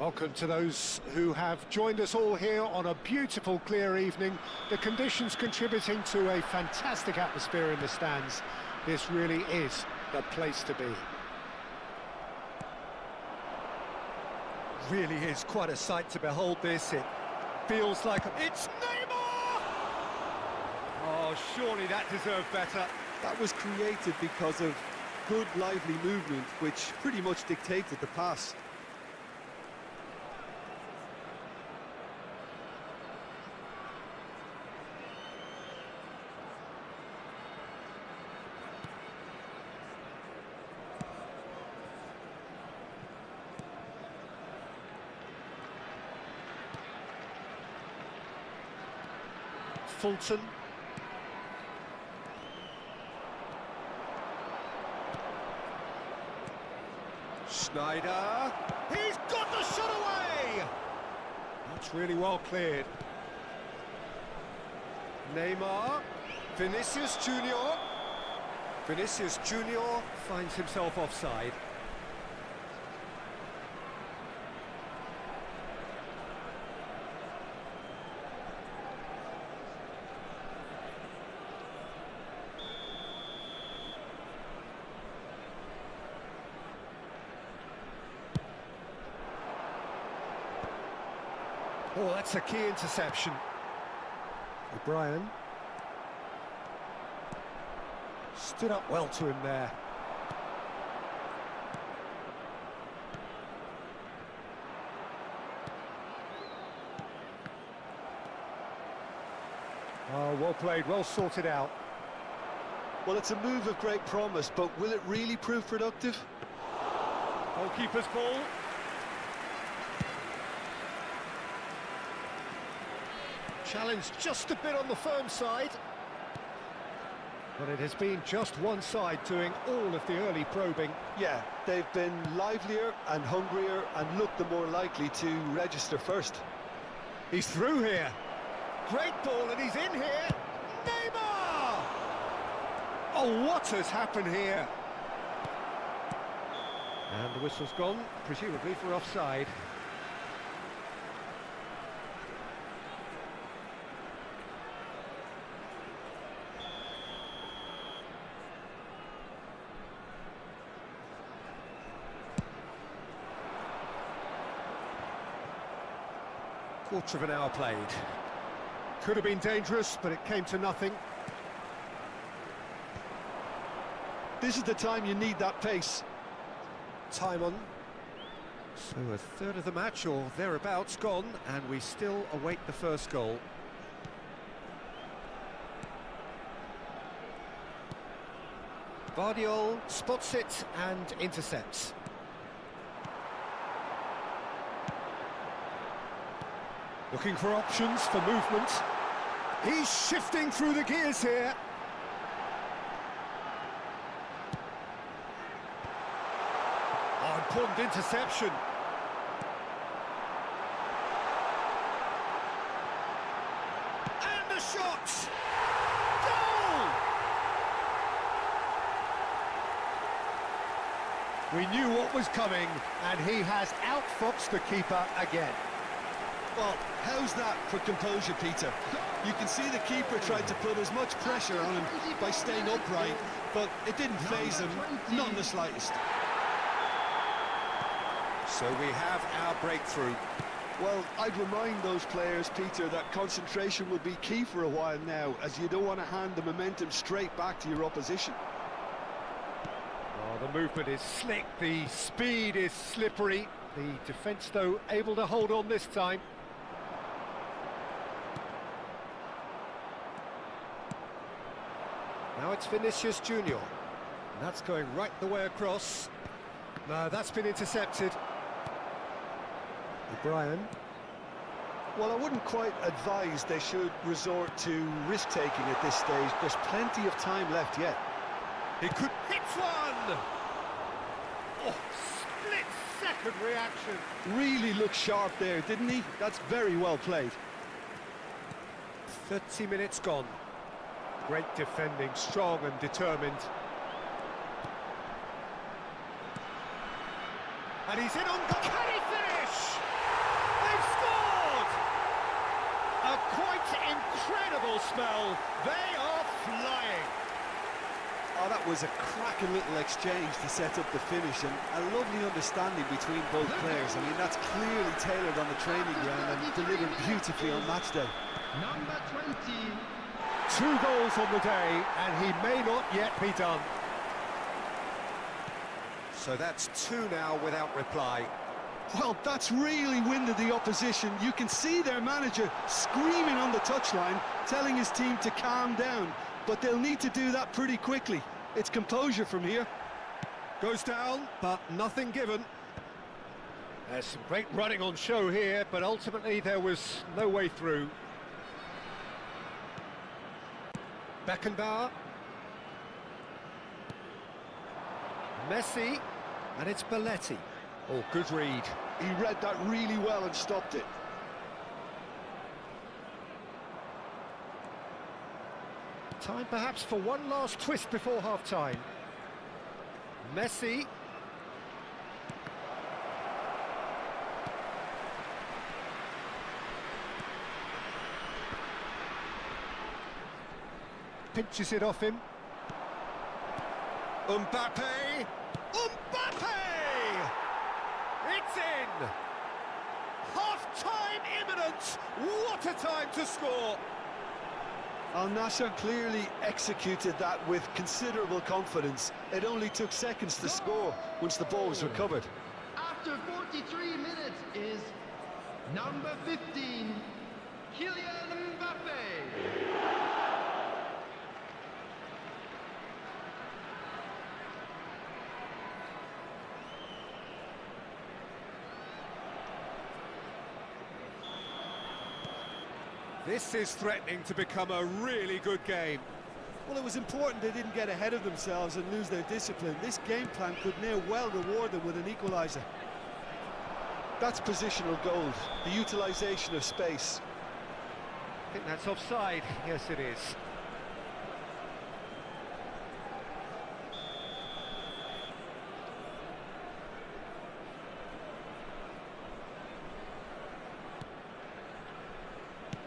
Welcome to those who have joined us all here on a beautiful, clear evening. The conditions contributing to a fantastic atmosphere in the stands. This really is the place to be. Really is quite a sight to behold this. It feels like it's Neymar! Oh, surely that deserved better. That was created because of good, lively movement, which pretty much dictated the pass. Fulton. Schneider. He's got the shot away! That's really well cleared. Neymar. Vinicius Junior. Vinicius Junior finds himself offside. Oh, that's a key interception. O'Brien stood up well to him there. Oh, well played, well sorted out. Well, it's a move of great promise, but will it really prove productive? Goalkeeper's ball. Challenge just a bit on the firm side. But it has been just one side doing all of the early probing. Yeah, they've been livelier and hungrier and looked the more likely to register first. He's through here. Great ball, and he's in here. Neymar! Oh, what has happened here? And the whistle's gone, presumably for offside. Quarter of an hour played. Could have been dangerous, but it came to nothing. This is the time you need that pace. Time on. So a third of the match, or thereabouts, gone, and we still await the first goal. Vardiol spots it and intercepts. Looking for options for movement. He's shifting through the gears here. Oh, important interception. And the shot! Goal! We knew what was coming, and he has outfoxed the keeper again. Well, how's that for composure, Peter? You can see the keeper tried to put as much pressure on him by staying upright, but it didn't faze him, not in the slightest. So we have our breakthrough. Well, I'd remind those players, Peter, that concentration will be key for a while now, as you don't want to hand the momentum straight back to your opposition. Oh, the movement is slick, the speed is slippery. The defence, though, able to hold on this time. Now it's Vinicius Junior. And that's going right the way across. No, that's been intercepted. O'Brien. Well, I wouldn't quite advise they should resort to risk-taking at this stage. There's plenty of time left yet. He could hit one! Oh, split-second reaction. Really looked sharp there, didn't he? That's very well played. 30 minutes gone. Great defending, strong and determined. And he's in on goal. Can he finish? incredible smell. They are flying. Oh, that was a cracking little exchange to set up the finish, and a lovely understanding between both players. I mean, that's clearly tailored on the training ground and delivered beautifully on match day. Number 20. 2 goals on the day, and he may not yet be done. So that's 2 now without reply. Well, that's really winded the opposition. You can see their manager screaming on the touchline, telling his team to calm down. But they'll need to do that pretty quickly. It's composure from here. Goes down, but nothing given. There's some great running on show here, but ultimately there was no way through. Beckenbauer. Messi, and it's Belletti. Oh, good read. He read that really well and stopped it. Time perhaps for one last twist before half-time. Messi. Pinches it off him. Mbappe! Mbappe! It's in! Half-time imminent! What a time to score! Al Nassr clearly executed that with considerable confidence. It only took seconds to score once the ball was recovered. After 43 minutes is number 15, Kylian Mbappe. This is threatening to become a really good game. Well, it was important they didn't get ahead of themselves and lose their discipline. This game plan could now well reward them with an equaliser. That's positional gold, the utilisation of space. I think that's offside. Yes, it is.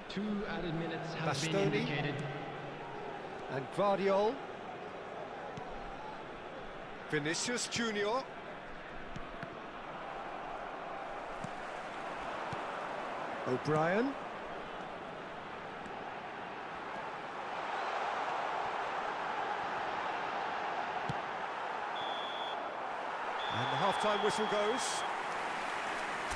Two added minutes have Bastoni. been indicated. And Guardiol. Vinicius Junior. O'Brien. And the half-time whistle goes.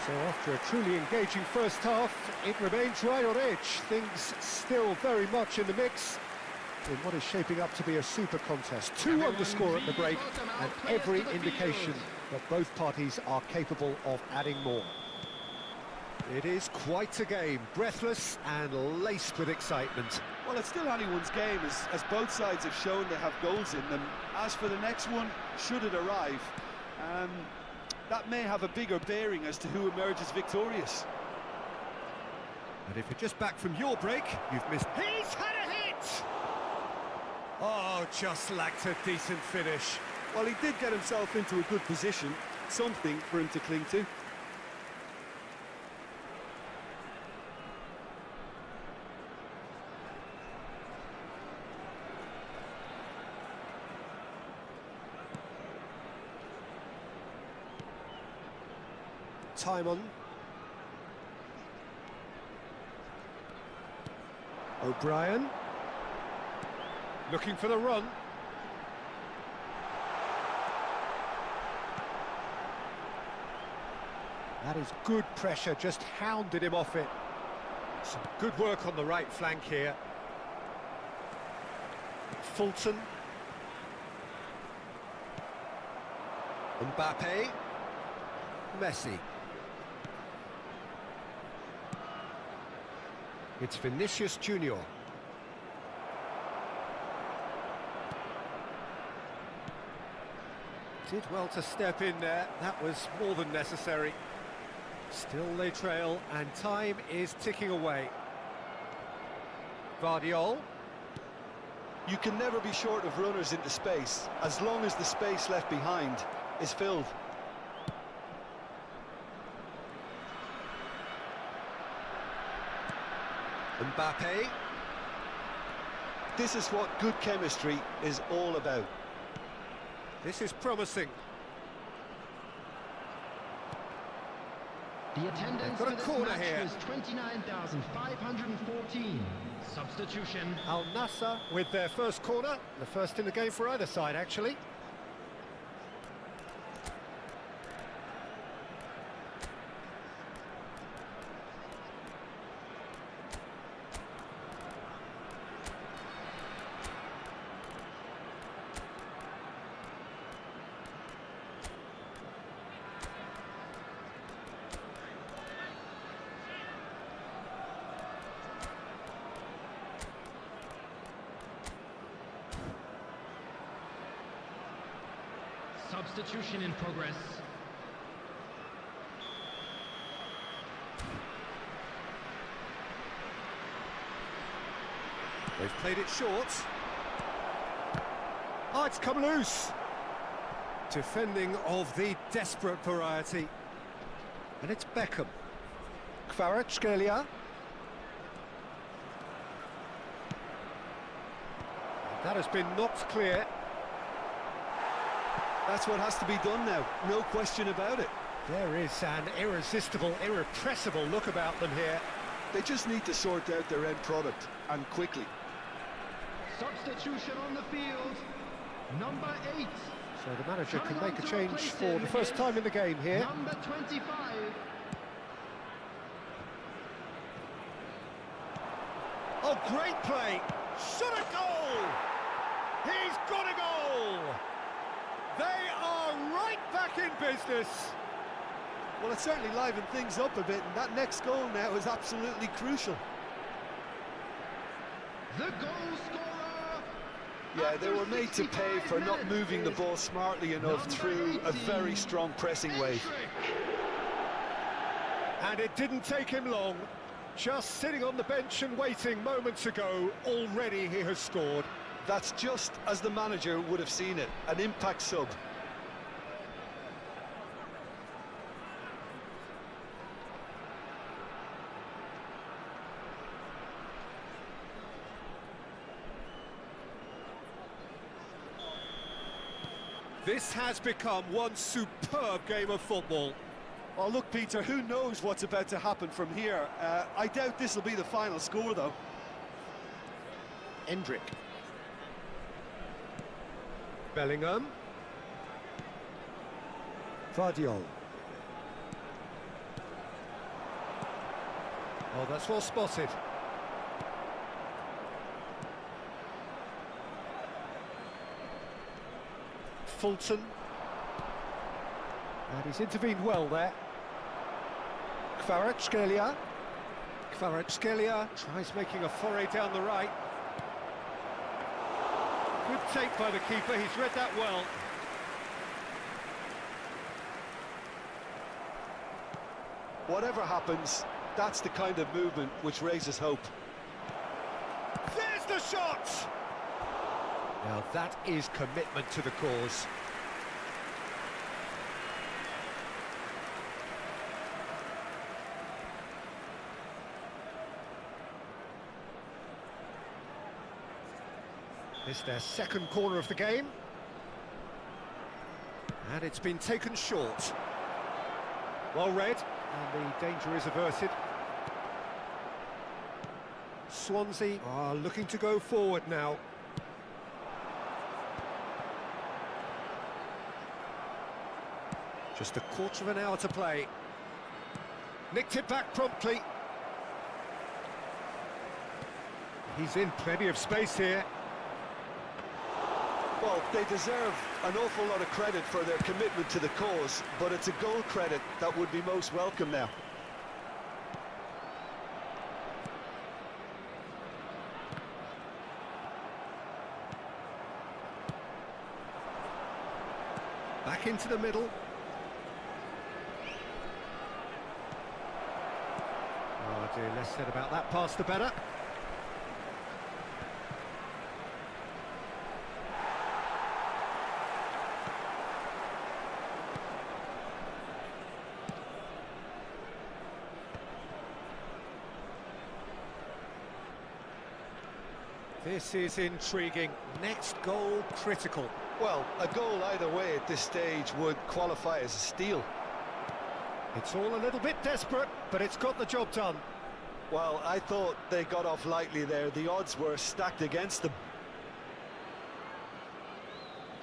So after a truly engaging first half, it remains right on edge. Things still very much in the mix in what is shaping up to be a super contest. 2 on the score at the break, and every indication that both parties are capable of adding more. It is quite a game, breathless and laced with excitement. Well, it's still anyone's game, as both sides have shown they have goals in them. As for the next one, should it arrive, that may have a bigger bearing as to who emerges victorious. And if you're just back from your break, you've missed... He's had a hit! Oh, just lacked a decent finish. Well, he did get himself into a good position, something for him to cling to. Time on. O'Brien. Looking for the run. That is good pressure, just hounded him off it. Some good work on the right flank here. Fulton. Mbappe. Messi. It's Vinicius Junior. Did well to step in there. That was more than necessary. Still they trail, and time is ticking away. Guardiol. You can never be short of runners into space, as long as the space left behind is filled. Mbappe. this is what good chemistry is all about. This is promising. The attendance got a for this corner match here. was 29,514. Substitution. Al Nassr with their first corner, the first in the game for either side, actually. Substitution in progress. They've played it short. Oh, it's come loose. Defending of the desperate variety. And it's Beckham. Kvaratskhelia. That has been knocked clear. That's what has to be done now, no question about it. There is an irresistible, irrepressible look about them here. They just need to sort out their end product, and quickly. Substitution on the field. Number 8. So the manager can Coming make a on to change replace for him the first is time in the game here. Number 25. Oh, great play! Shot a goal! He's got a goal! They are right back in business! Well, it certainly livened things up a bit, and that next goal now is absolutely crucial. The goal scorer. Yeah, they were made to pay for not moving the ball smartly enough through a very strong pressing wave. And it didn't take him long. Just sitting on the bench and waiting moments ago, already he has scored. That's just as the manager would have seen it, an impact sub. This has become one superb game of football. Oh, look, Peter, who knows what's about to happen from here? I doubt this will be the final score, though. Endrick. Bellingham. Vardiol. Oh, that's well spotted. Fulton. And he's intervened well there. Kvaratskhelia. Kvaratskhelia tries making a foray down the right. Good take by the keeper, he's read that well. Whatever happens, that's the kind of movement which raises hope. There's the shot! Now that is commitment to the cause. This is their second corner of the game. And it's been taken short. Well read, and the danger is averted. Swansea are looking to go forward now. Just a quarter of an hour to play. Nicked it back promptly. He's in plenty of space here. Well, they deserve an awful lot of credit for their commitment to the cause, but it's a goal credit that would be most welcome now. Back into the middle. Oh dear, less said about that pass the better. This is intriguing. Next goal critical. Well, a goal either way at this stage would qualify as a steal. It's all a little bit desperate, but it's got the job done. Well, I thought they got off lightly there. The odds were stacked against them.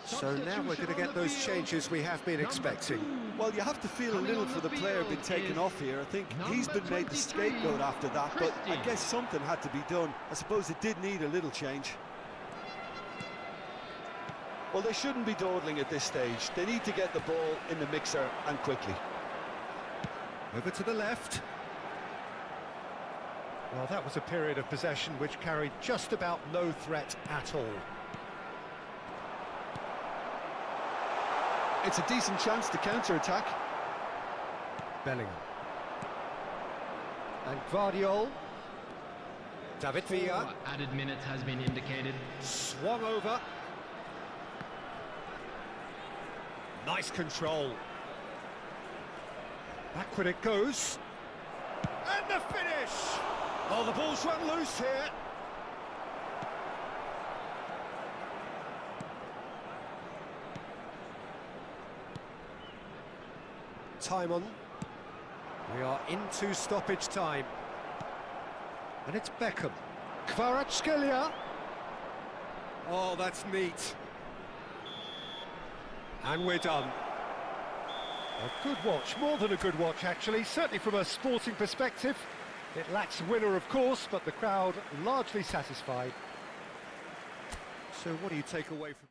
So now we're going to get those changes we have been expecting. Well, you have to feel a little for the player being taken off here. I think he's been made the scapegoat after that, but I guess something had to be done. I suppose it did need a little change. Well, they shouldn't be dawdling at this stage. They need to get the ball in the mixer and quickly. Over to the left. Well, that was a period of possession which carried just about no threat at all. It's a decent chance to counter-attack. Bellingham. And Guardiol. David Villa. Added minutes has been indicated. Swung over. Nice control. Backward it goes. And the finish! Oh, the ball's run loose here. Time on. We are into stoppage time. And it's Beckham. Kvaratskhelia. Oh, that's neat. And we're done. A good watch, more than a good watch actually, certainly from a sporting perspective. It lacks a winner, of course, but the crowd largely satisfied. So what do you take away from it?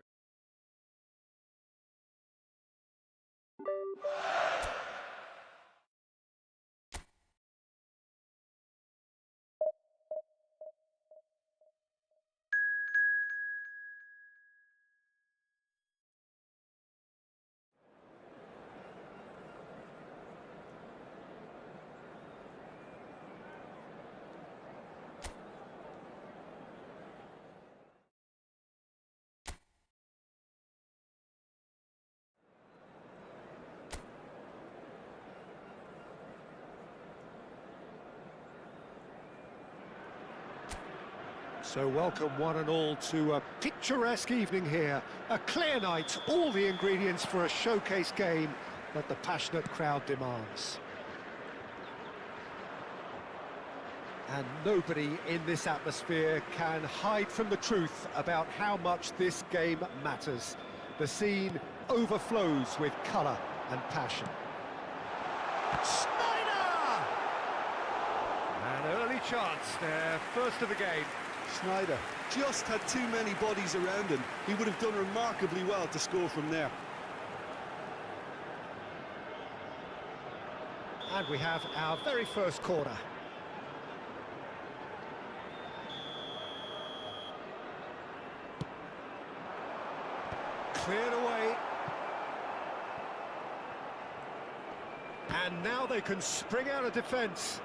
So welcome one and all to a picturesque evening here. A clear night, all the ingredients for a showcase game that the passionate crowd demands. And nobody in this atmosphere can hide from the truth about how much this game matters. The scene overflows with colour and passion. Snyder! An early chance there, first of the game. Snyder just had too many bodies around him. He would have done remarkably well to score from there. And we have our very first corner. Cleared away. And now they can spring out of defence.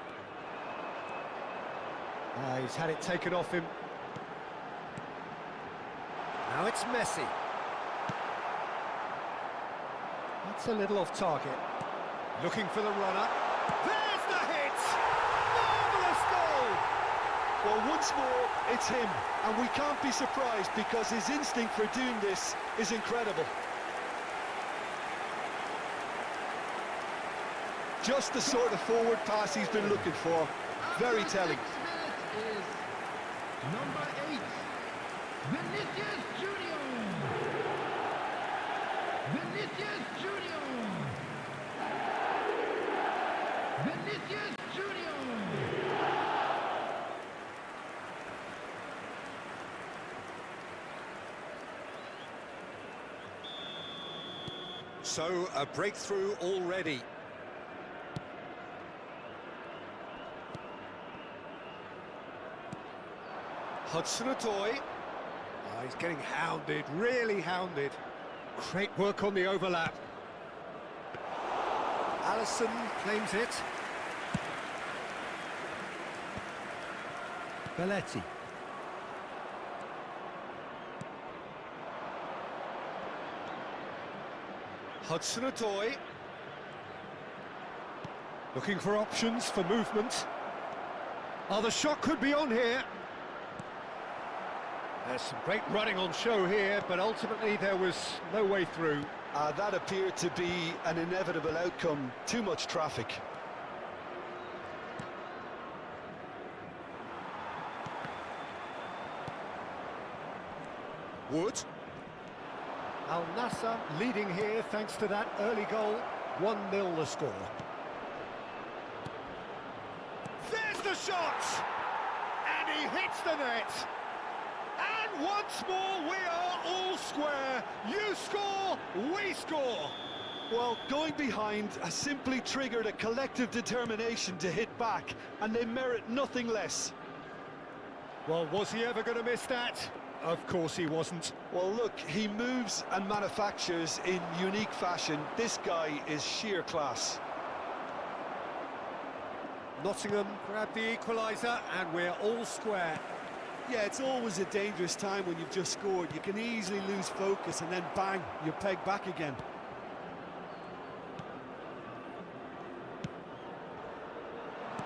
He's had it taken off him. Now it's Messi. That's a little off target. Looking for the runner. There's the hit! Marvellous goal! Well, once more, it's him. And we can't be surprised because his instinct for doing this is incredible. Just the sort of forward pass he's been looking for. Very telling. Is number 8, Vinicius Junior. Vinicius Junior. Vinicius Junior. So, a breakthrough already. Hudson-Odoi. Oh, he's getting hounded, really hounded. Great work on the overlap. Allison claims it. Belletti. Hudson-Odoi. Looking for options for movement. Oh, the shot could be on here. There's some great running on show here, but ultimately there was no way through. That appeared to be an inevitable outcome. Too much traffic. Wood. Al Nassr leading here thanks to that early goal. 1-0 the score. There's the shot! And he hits the net. And once more we are all square. You score, we score. Well, going behind has simply triggered a collective determination to hit back, and they merit nothing less. Well, was he ever going to miss that? Of course he wasn't. Well, look, he moves and manufactures in unique fashion. This guy is sheer class. Nottingham grab the equaliser, and we're all square. Yeah, it's always a dangerous time when you've just scored. You can easily lose focus and then bang, you're pegged back again.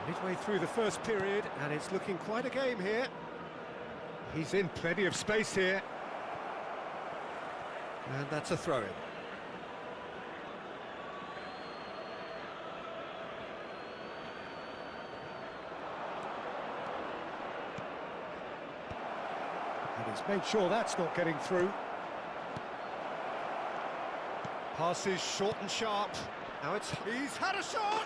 Midway through the first period, and it's looking quite a game here. He's in plenty of space here. And that's a throw-in. And he's made sure that's not getting through. Passes short and sharp. Now he's had a shot!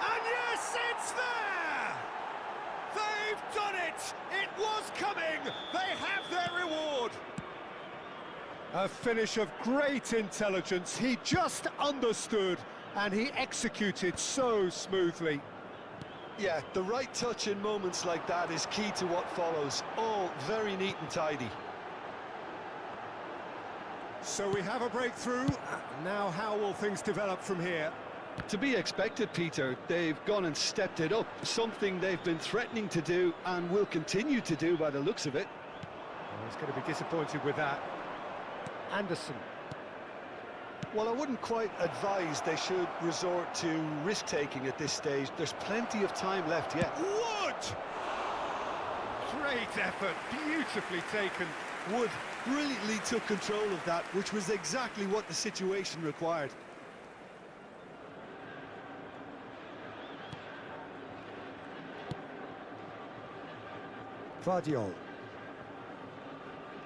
And yes, it's there! They've done it! It was coming! They have their reward! A finish of great intelligence. He just understood, and he executed so smoothly. Yeah, the right touch in moments like that is key to what follows. All very neat and tidy. So we have a breakthrough. Now how will things develop from here? To be expected, Peter. They've gone and stepped it up, something they've been threatening to do and will continue to do by the looks of it. Well, he's going to be disappointed with that. Anderson. Well, I wouldn't quite advise they should resort to risk-taking at this stage. There's plenty of time left yet. Wood! Great effort, beautifully taken. Wood brilliantly took control of that, which was exactly what the situation required. Vardiol.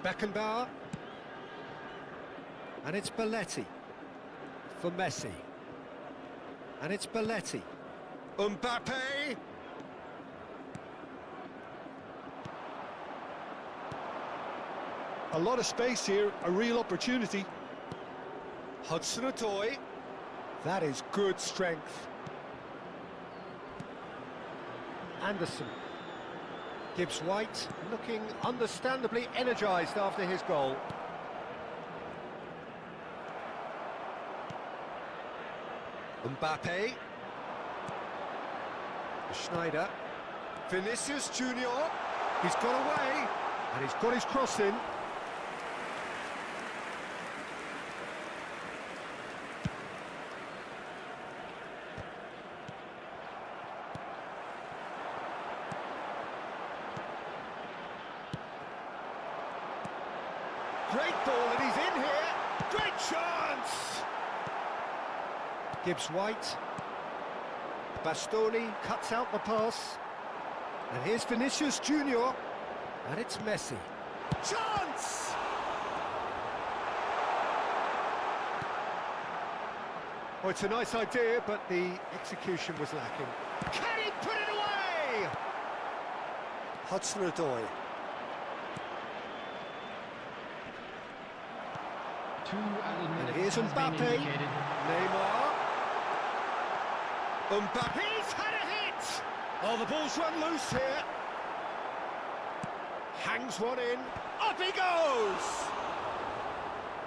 Beckenbauer. And it's Belletti for Messi. And it's Belletti. Mbappe. A lot of space here, a real opportunity. Hudson-Odoi. That is good strength. Anderson. Gibbs-White looking understandably energised after his goal. Mbappe. Schneider. Vinicius Junior. He's got away, and he's got his cross in. Great ball, and he's in here. Great chance! Gibbs-White. Bastoni cuts out the pass. And here's Vinicius Junior. And it's Messi. Chance! Oh, it's a nice idea, but the execution was lacking. Can he put it away? Hudson-Odoi. 2 added minutes Here's has been Mbappe. indicated. Neymar. Mbappe. He's had a hit! Oh, the ball's run loose here. Hangs one in. Up he goes!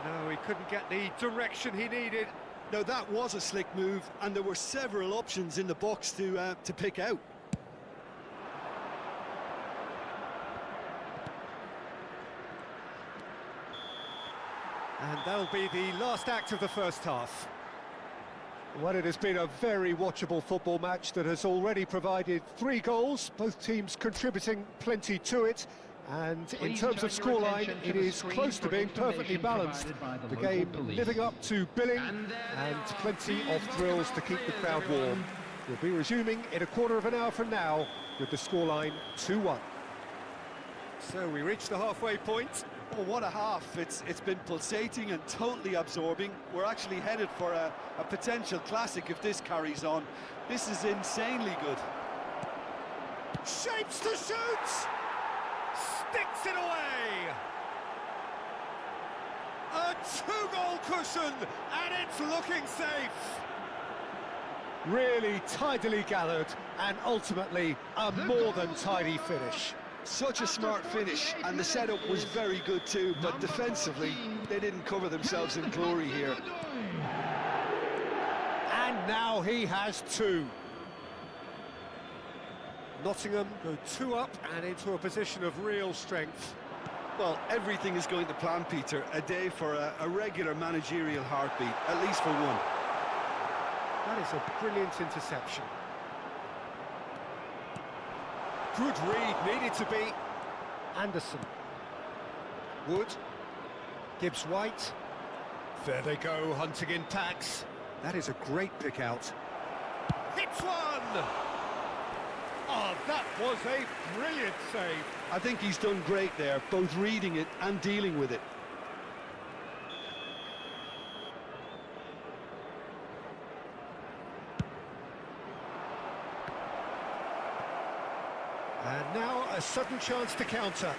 No, he couldn't get the direction he needed. Now, that was a slick move, and there were several options in the box to pick out. And that'll be the last act of the first half. Well, it has been a very watchable football match that has already provided 3 goals, both teams contributing plenty to it. And in Please terms of turn your scoreline, attention to it the is screen close to for being perfectly information balanced. provided by The the game local police. living up to billing, And there they and are. plenty Please of welcome thrills our to keep the players, crowd everyone. warm. We'll be resuming in a quarter of an hour from now with the scoreline 2-1. So we reach the halfway point. Oh, what a half. It's been pulsating and totally absorbing. We're actually headed for a potential classic if this carries on. This is insanely good. Shapes to shoot! Sticks it away! A two-goal cushion, and it's looking safe! Really tidily gathered, and ultimately a more than tidy finish. Such a smart finish, and the setup was very good too, but defensively, they didn't cover themselves in glory here. And now he has two. Nottingham go 2 up and into a position of real strength. Well, everything is going to plan, Peter. A day for a regular managerial heartbeat, at least for one. That is a brilliant interception. Good read, needed to be. Anderson. Wood. Gibbs-White. There they go, hunting in packs. That is a great pick out. Hits one! Oh, that was a brilliant save. I think he's done great there, both reading it and dealing with it. And now a sudden chance to counter.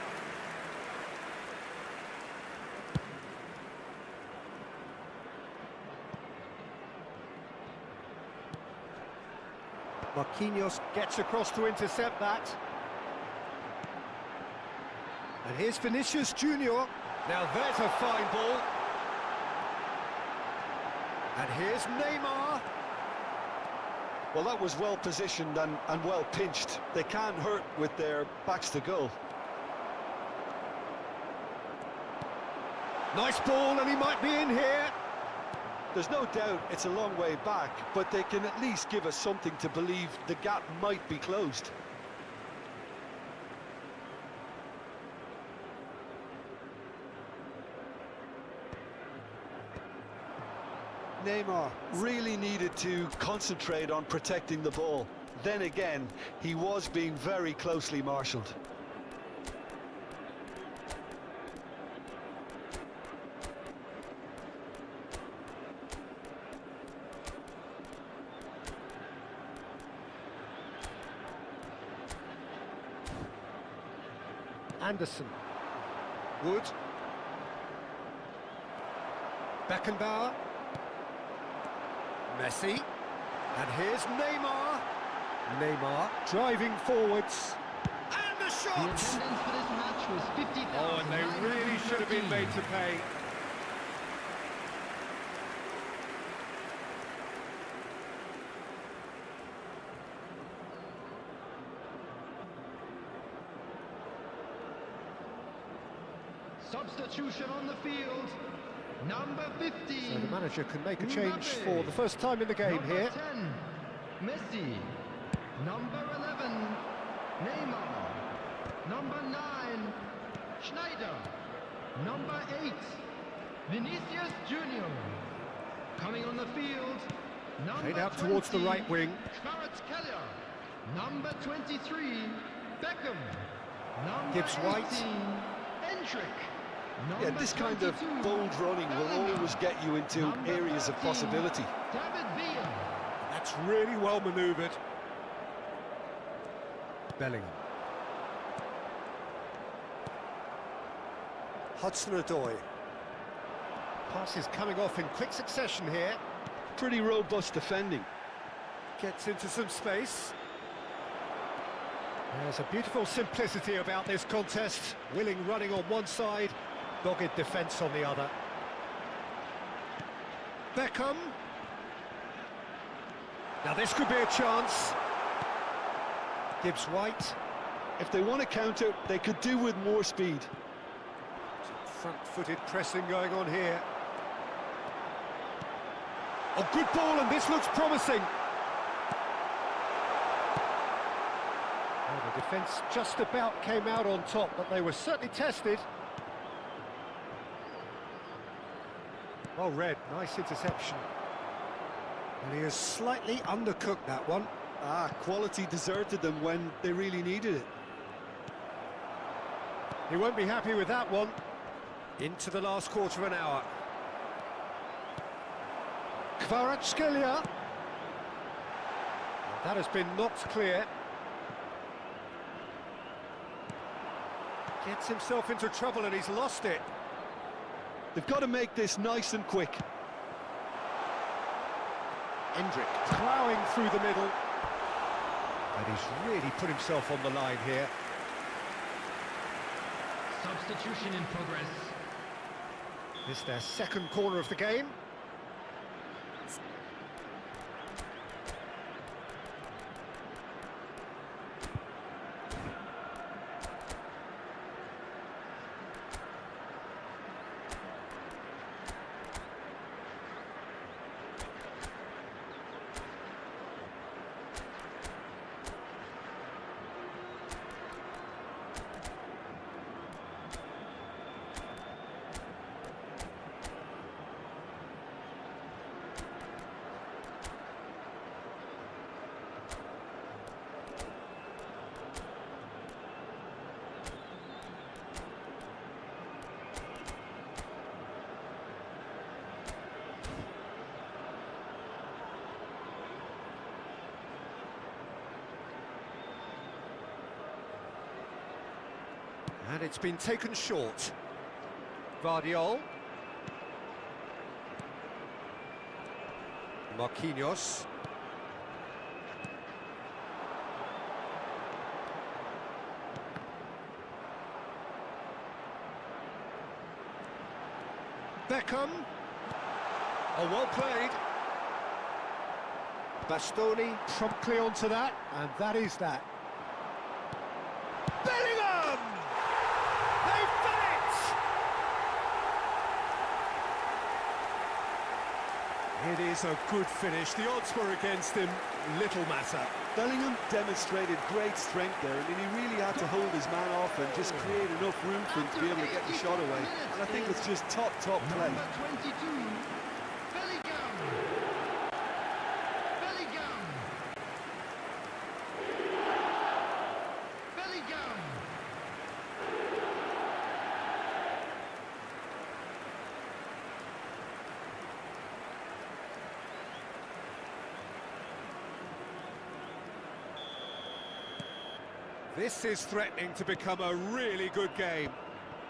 Marquinhos gets across to intercept that. And here's Vinicius Junior. Now there's a fine ball. And here's Neymar. Well, that was well positioned and well pinched. They can't hurt with their backs to goal. Nice ball, and he might be in here. There's no doubt it's a long way back, but they can at least give us something to believe the gap might be closed. Neymar really needed to concentrate on protecting the ball. Then again, he was being very closely marshalled. Anderson. Wood. Beckenbauer. Messi. And here's Neymar. Neymar driving forwards. And the The shot! attendance for this match was 50,000. Oh, and they really should have been made to pay. Substitution on the field. Number 15. So the manager can make a change Mbappe. for the first time in the game Number here. 10, Messi. Number 11, Neymar. Number 9, Schneider. Number 8, Vinicius Junior. Coming on the field, number Played out 20, towards the right wing. Kvaratskhelia. Number 23, Beckham. Number Gibbs-White. 18, Endrick. Yeah, this kind of 22, bold running will Bellingham. always get you into Number areas of 13, possibility. David Villa. That's really well manoeuvred. Bellingham. Hudson-Odoi. Passes coming off in quick succession here. Pretty robust defending. Gets into some space. There's a beautiful simplicity about this contest. Willing running on one side, dogged defence on the other. Beckham. Now this could be a chance. Gibbs-White. If they want to counter, they could do with more speed. Front-footed pressing going on here. A good ball, and this looks promising. Oh, the The defence just about came out on top, but they were certainly tested. Well read, nice interception. And he has slightly undercooked that one. Quality deserted them when they really needed it. He won't be happy with that one. Into the last quarter of an hour. Kvaratskhelia. That has been knocked clear. Gets himself into trouble and he's lost it. They've got to make this nice and quick. Hendrick ploughing through the middle. And he's really put himself on the line here. Substitution in progress. This is their second corner of the game. And it's been taken short. Vardiol. Marquinhos. Beckham. Oh, well played. Bastoni promptly onto that, and that is that. Bellingham! They've done it! It is a good finish. The odds were against him. Little matter. Bellingham demonstrated great strength there. I mean, he really had to hold his man off and just create enough room for him to be able to get the shot away. And I think it's just top play. Number 22, Bellingham. Bellingham. Bellingham. This is threatening to become a really good game.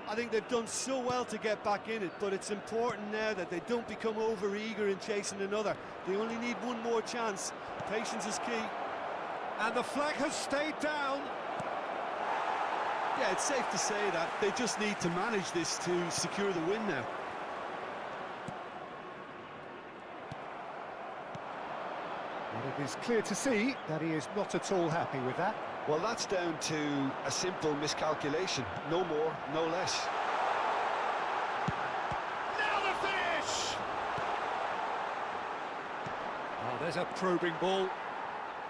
I think they've done so well to get back in it, but it's important now that they don't become over-eager in chasing another. They only need one more chance. Patience is key. And the flag has stayed down. Yeah, it's safe to say that they just need to manage this to secure the win now. And it is clear to see that he is not at all happy with that. Well, that's down to a simple miscalculation. No more, no less. Now the finish! Oh, there's a probing ball.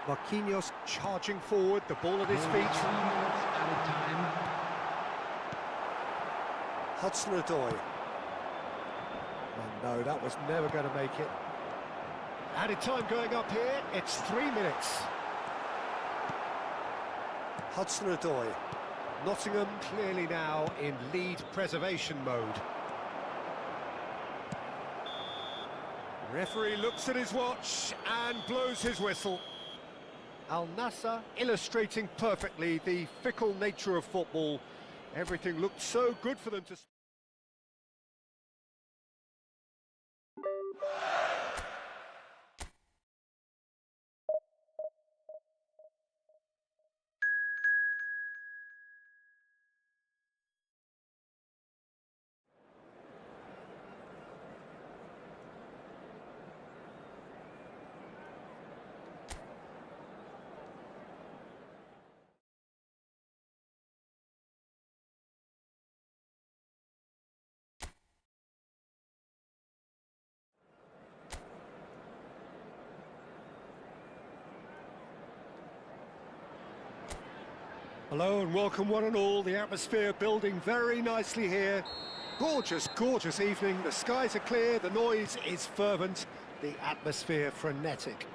Marquinhos charging forward, the ball at his feet. 3 minutes added time. Hudson-Odoi. Oh no, that was never going to make it. Added time going up here, it's 3 minutes. Hudson-Odoi. Nottingham clearly now in lead preservation mode. Referee looks at his watch and blows his whistle. Al Nassr illustrating perfectly the fickle nature of football. Everything looked so good for them to... Hello and welcome one and all. The atmosphere building very nicely here. Gorgeous, gorgeous evening. The skies are clear, the noise is fervent, the atmosphere frenetic.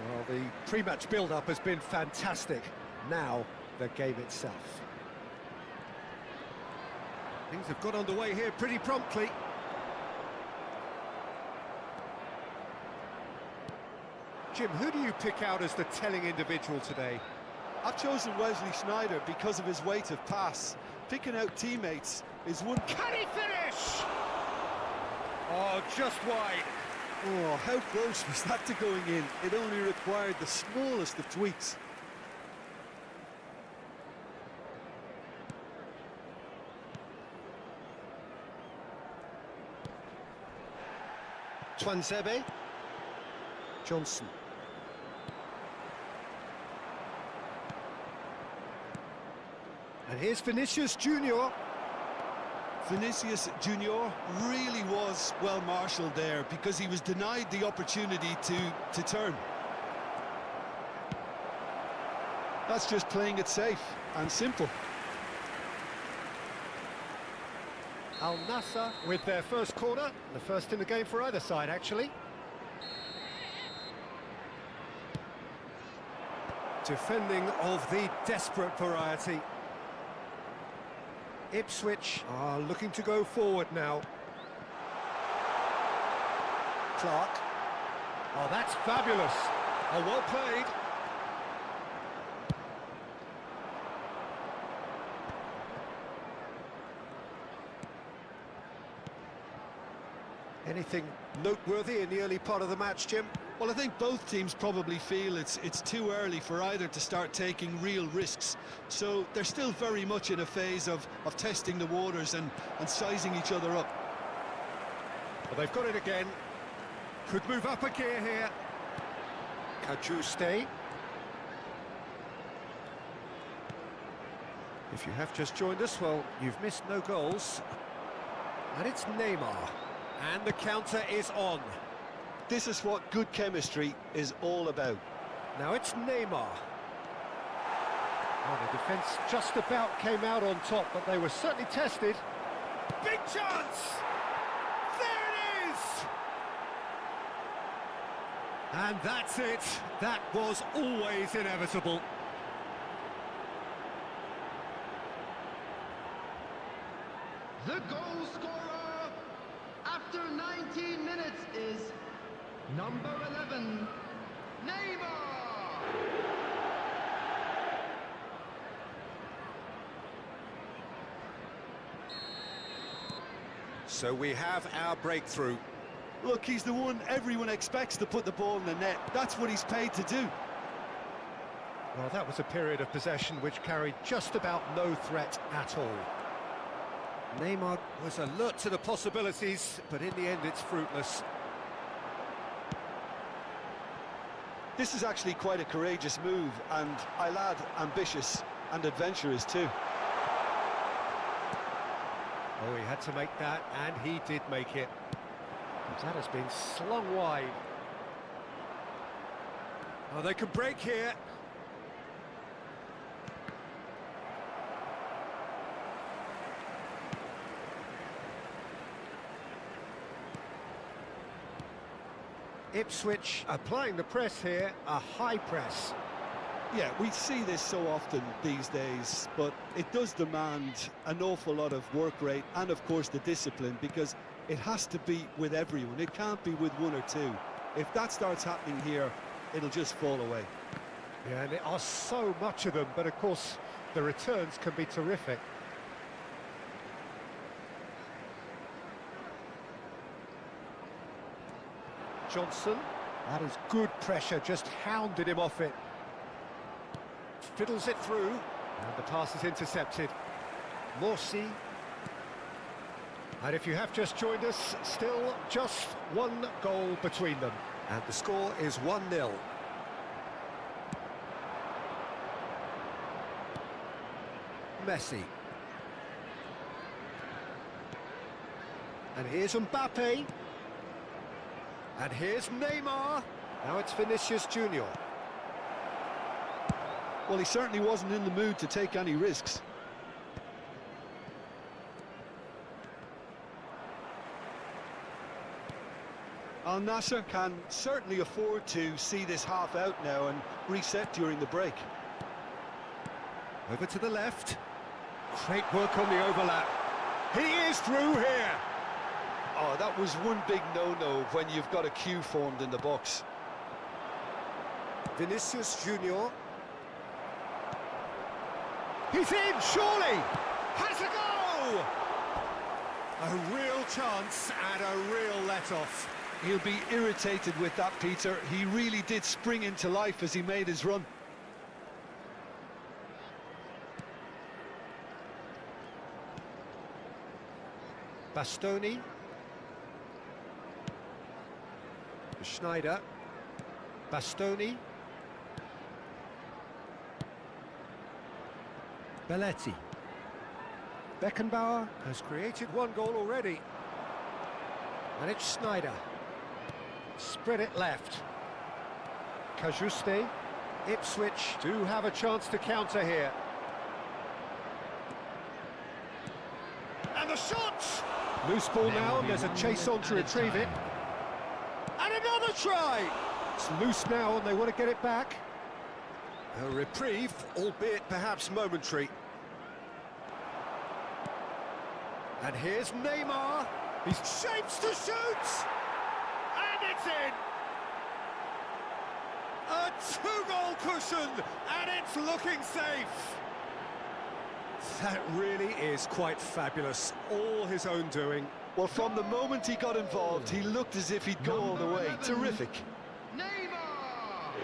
Well, the pre-match build-up has been fantastic. Now, the game itself. Things have got underway here pretty promptly. Jim, who do you pick out as the telling individual today? I've chosen Wesley Sneijder because of his weight of pass. Picking out teammates is one... Can he finish? Oh, just wide. Oh, how close was that to going in? It only required the smallest of tweaks. Twanzebe. Johnson. And here's Vinicius Junior. Vinicius Junior really was well marshalled there because he was denied the opportunity to turn. That's just playing it safe and simple. Al Nassr with their first corner, the first in the game for either side, actually. Defending of the desperate variety. Ipswich are looking to go forward now. Clark. Oh, that's fabulous. Oh, well played. Anything noteworthy in the early part of the match, Jim? Well, I think both teams probably feel it's too early for either to start taking real risks. So they're still very much in a phase of testing the waters and sizing each other up. Well, they've got it again. Could move up a gear here. Kajuste. If you have just joined us, well, you've missed no goals. And it's Neymar. And the counter is on. This is what good chemistry is all about. Now it's Neymar. Well, the defence just about came out on top, but they were certainly tested. Big chance! There it is! And that's it. That was always inevitable. The goal scorer after 19 minutes is number 11, Neymar! So we have our breakthrough. Look, he's the one everyone expects to put the ball in the net. That's what he's paid to do. Well, that was a period of possession which carried just about no threat at all. Neymar was alert to the possibilities, but in the end it's fruitless. This is actually quite a courageous move, and I'll add ambitious and adventurous too. Oh, he had to make that, and he did make it. That has been slung wide. Oh, they can break here. Ipswich applying the press here, a high press. Yeah, we see this so often these days, but it does demand an awful lot of work rate and, of course, the discipline, because it has to be with everyone. It can't be with one or two. If that starts happening here, it'll just fall away. Yeah, and there are so much of them, but of course, the returns can be terrific. Johnson, that is good pressure, just hounded him off it. Fiddles it through, and the pass is intercepted. Morsi. And if you have just joined us, still just one goal between them. And the score is 1-0. Messi. And here's Mbappe. And here's Neymar. Now it's Vinicius Junior. Well, he certainly wasn't in the mood to take any risks. Al Nassr can certainly afford to see this half out now and reset during the break. Over to the left. Great work on the overlap. He is through here. Oh, that was one big no-no when you've got a queue formed in the box. Vinicius Junior. He's in, surely! Has a go! A real chance and a real let-off. He'll be irritated with that, Peter. He really did spring into life as he made his run. Bastoni. Schneider. Bastoni. Belletti. Beckenbauer has created one goal already. And it's Schneider. Spread it left. Cajuste. Ipswich do have a chance to counter here. And the shot! Loose ball now, and there's a chase on to retrieve it. And another try! It's loose now, and they want to get it back. A reprieve, albeit perhaps momentary. And here's Neymar. He shapes to shoot! And it's in! A two-goal cushion, and it's looking safe! That really is quite fabulous, all his own doing. Well, from the moment he got involved, he looked as if he'd go all the way. Terrific. Neymar!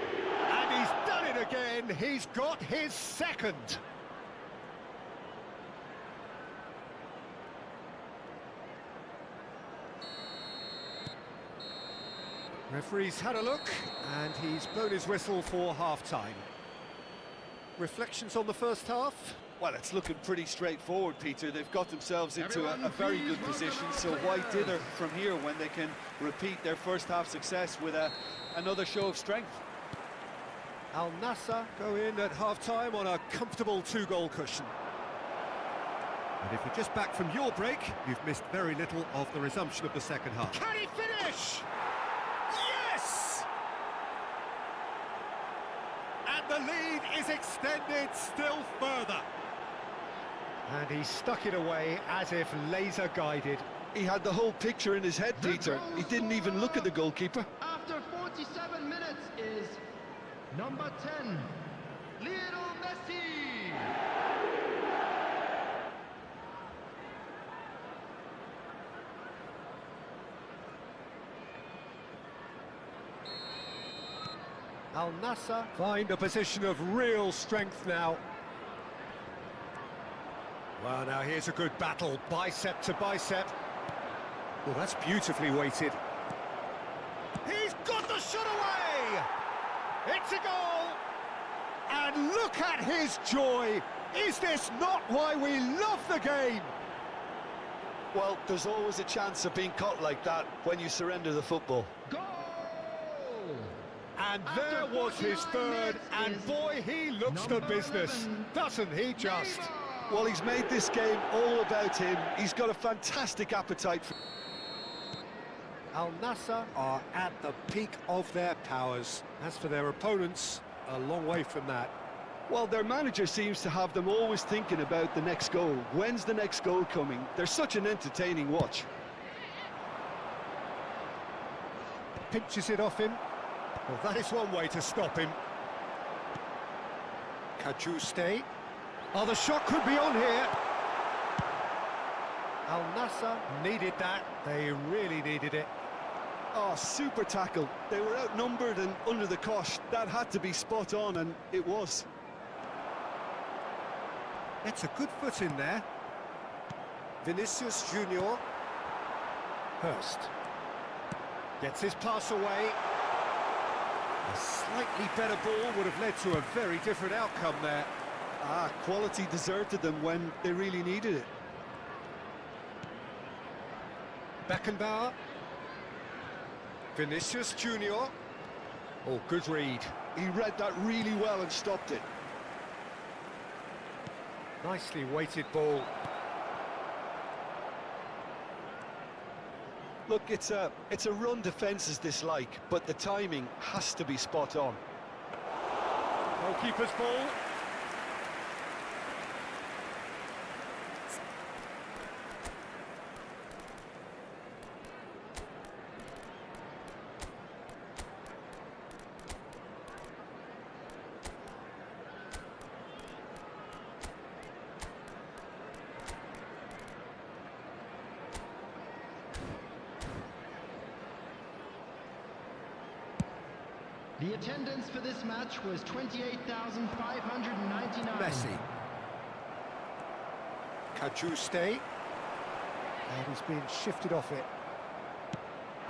And he's done it again, he's got his second. Referee's had a look, and he's blown his whistle for half-time. Reflections on the first half? Well, it's looking pretty straightforward, Peter. They've got themselves into a very good position, so why dither from here when they can repeat their first half success with another show of strength? Al Nassr go in at half-time on a comfortable two-goal cushion. And if you're just back from your break, you've missed very little of the resumption of the second half. Can he finish? Yes! And the lead is extended still further. And he stuck it away as if laser-guided. He had the whole picture in his head, Peter. He didn't even look at the goalkeeper. After 47 minutes is number 10, Lionel Messi. Al Nassr find a position of real strength now. Well, now here's a good battle, bicep to bicep. Well, that's beautifully weighted. He's got the shot away! It's a goal! And look at his joy! Is this not why we love the game? Well, there's always a chance of being caught like that when you surrender the football. Goal! And there was his third, and boy, he looks the business, doesn't he just? Well, he's made this game all about him. He's got a fantastic appetite for... Al Nassr are at the peak of their powers. As for their opponents, a long way from that. Well, their manager seems to have them always thinking about the next goal. When's the next goal coming? They're such an entertaining watch. Pinches it off him. Well, that is one way to stop him. Cajuste. Oh, the shot could be on here. Al Nassr needed that. They really needed it. Oh, super tackle. They were outnumbered and under the cosh. That had to be spot on, and it was. It's a good foot in there. Vinicius Junior. Hurst. Gets his pass away. A slightly better ball would have led to a very different outcome there. Ah, quality deserted them when they really needed it. Beckenbauer. Vinicius Junior. Oh, good read. He read that really well and stopped it. Nicely weighted ball. Look, it's a run defence's dislike, but the timing has to be spot on. Goalkeeper's ball. The attendance for this match was 28,599. Messi. Kajuste. And he's been shifted off it.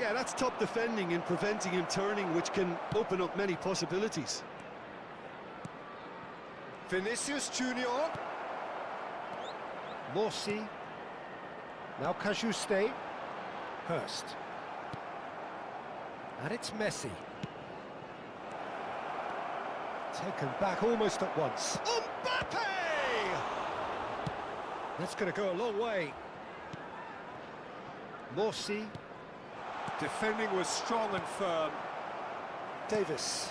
Yeah, that's top defending and preventing him turning, which can open up many possibilities. Vinicius Junior. Morsi. Now Kajuste. Hurst. And it's Messi. Taken back almost at once. Mbappe! That's going to go a long way. Morsi. Defending was strong and firm. Davis.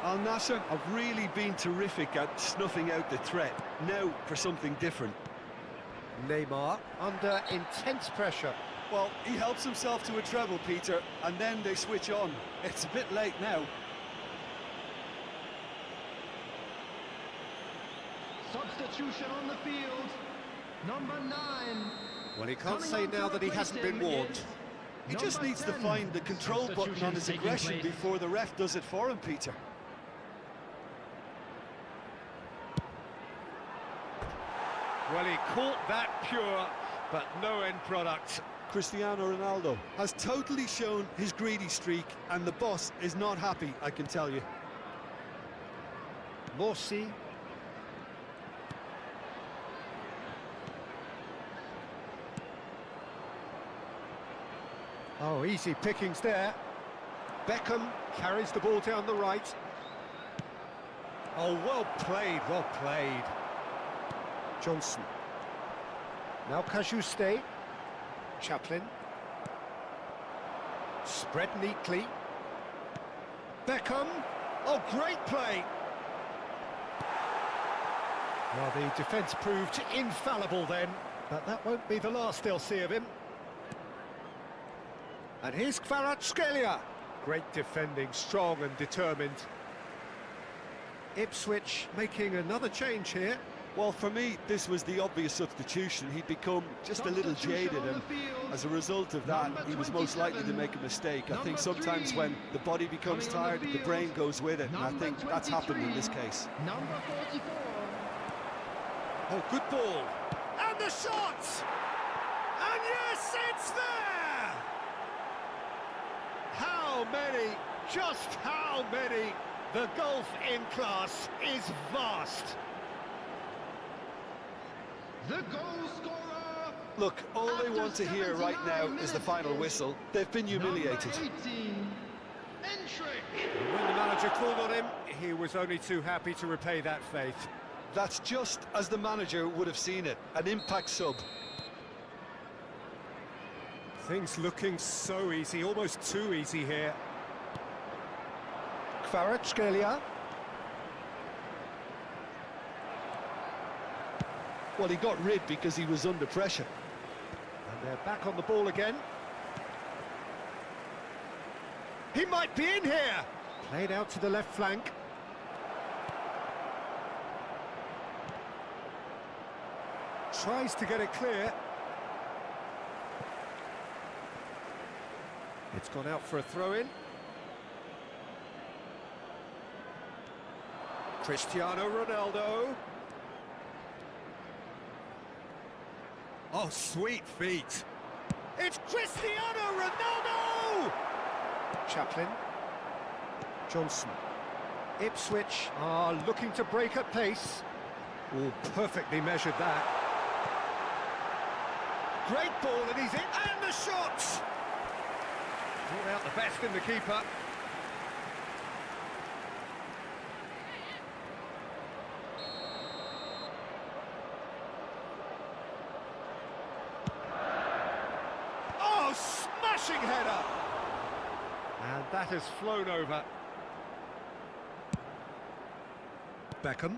Al Nassr have really been terrific at snuffing out the threat. Now for something different. Neymar under intense pressure. Well, he helps himself to a treble, Peter, and then they switch on. It's a bit late now. Substitution on the field. Number 9. Well, he can't say now that he hasn't been warned. He just needs to find the control button on his aggression before the ref does it for him, Peter. Well, he caught that pure, but no end product. Cristiano Ronaldo has totally shown his greedy streak, and the boss is not happy, I can tell you. Morsi. Oh, easy pickings there. Beckham carries the ball down the right. Oh, well played, well played. Johnson. Now Kajuste. Chaplin. Spread neatly. Beckham. Oh, great play. Well, the defence proved infallible then, but that won't be the last they'll see of him. And here's Kvaratskhelia. Great defending, strong and determined. Ipswich making another change here. Well, for me, this was the obvious substitution. He'd become just a little jaded, and as a result of that, he was most likely to make a mistake. I think sometimes when the body becomes tired, the brain goes with it, and I think that's happened in this case. Number 44. Oh, good ball. And the shot! And yes, it's there! How many, just how many? The gulf in class is vast. The goal scorer. Look, all they want to hear right now is the final whistle. They've been humiliated. Number 18. Endrick. When the manager called on him, he was only too happy to repay that faith. That's just as the manager would have seen it, an impact sub. Things looking so easy, almost too easy here. Kvaratskhelia. Well, he got rid because he was under pressure. And they're back on the ball again. He might be in here. Played out to the left flank. Tries to get it clear. It's gone out for a throw-in. Cristiano Ronaldo. Oh, sweet feet. It's Cristiano Ronaldo! Chaplin. Johnson. Ipswich are looking to break at pace. Oh, perfectly measured that. Great ball, and he's in. And the shot! Brought out the best in the keeper. smashing header. And that has flown over. Beckham.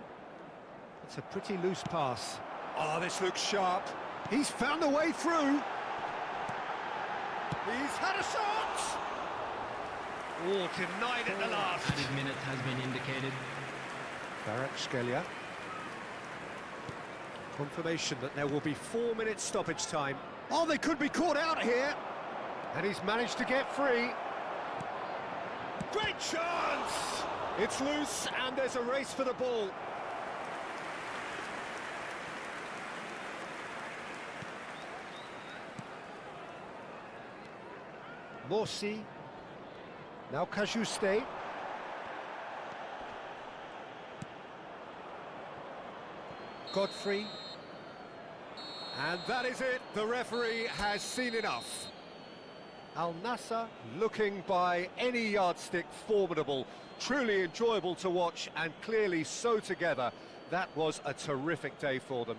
It's a pretty loose pass. Oh, this looks sharp. He's found a way through. He's had a shot! Oh, denied at the last. Added minute has been indicated. Kvaratskhelia. Confirmation that there will be 4 minutes stoppage time. Oh, they could be caught out here. And he's managed to get free. Great chance! It's loose and there's a race for the ball. Morsi. Now Kajuste. Godfrey. And that is it. The referee has seen enough. Al Nassr looking by any yardstick formidable, truly enjoyable to watch and clearly so together. That was a terrific day for them.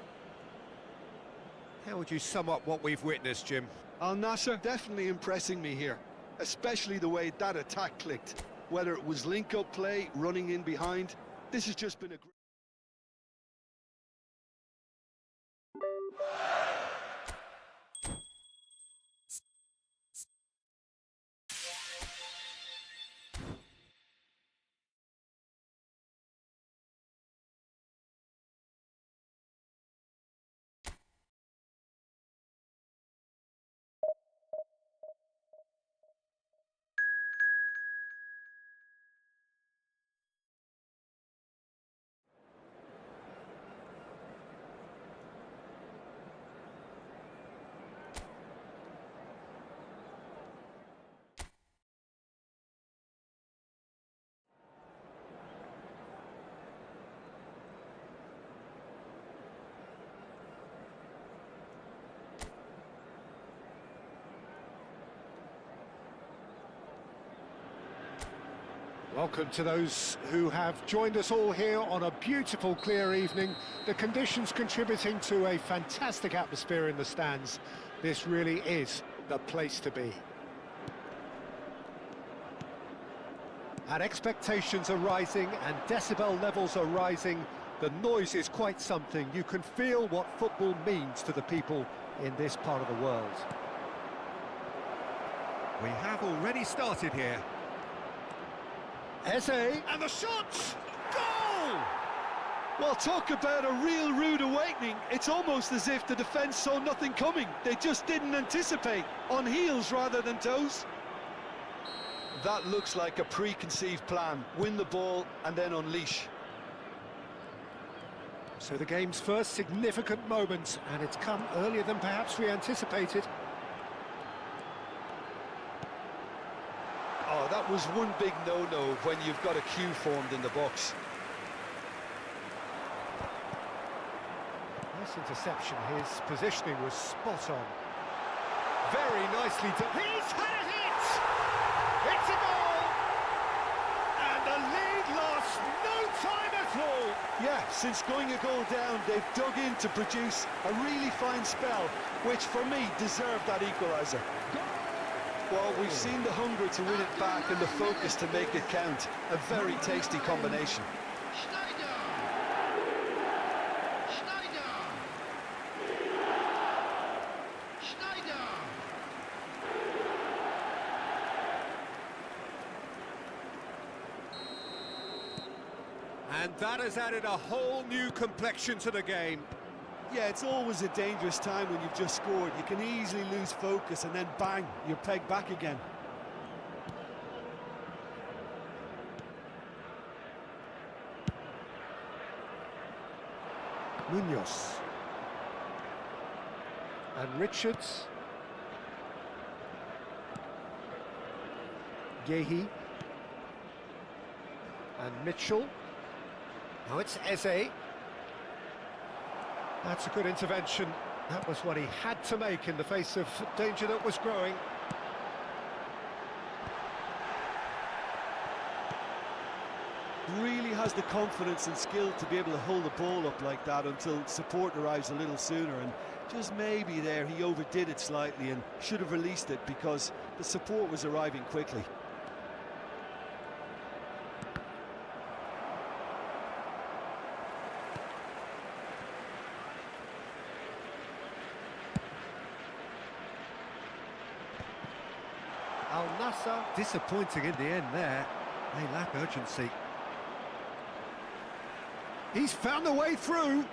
How would you sum up what we've witnessed, Jim? Al Nassr definitely impressing me here, especially the way that attack clicked. Whether it was link-up play, running in behind, this has just been a great... Welcome to those who have joined us all here on a beautiful, clear evening. The conditions contributing to a fantastic atmosphere in the stands. This really is the place to be. And expectations are rising and decibel levels are rising. The noise is quite something. You can feel what football means to the people in this part of the world. We have already started here. Eze, And the shot! Goal! Well, talk about a real rude awakening. It's almost as if the defence saw nothing coming. They just didn't anticipate, on heels rather than toes. That looks like a preconceived plan. Win the ball and then unleash. So the game's first significant moment, and it's come earlier than perhaps we anticipated. Oh, that was one big no-no when you've got a queue formed in the box. Nice interception. His positioning was spot on. Very nicely done. He's had a hit! It's a goal! And the lead lost no time at all! Yeah, since going a goal down, they've dug in to produce a really fine spell, which for me deserved that equaliser. Well, we've seen the hunger to win it back and the focus to make it count. A very tasty combination. Schneider! Schneider! And that has added a whole new complexion to the game. Yeah, it's always a dangerous time when you've just scored. You can easily lose focus and then bang, you're pegged back again. Munoz. And Richards. Yehi. And Mitchell. Now it's Eze. That's a good intervention. That was what he had to make in the face of danger that was growing. really has the confidence and skill to be able to hold the ball up like that until support arrives a little sooner, and just maybe there he overdid it slightly and should have released it because the support was arriving quickly. Al Nassr, disappointing in the end there. They lack urgency. He's found the way through.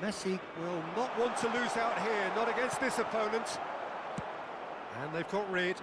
Messi will not want to lose out here, not against this opponent. And they've got rid.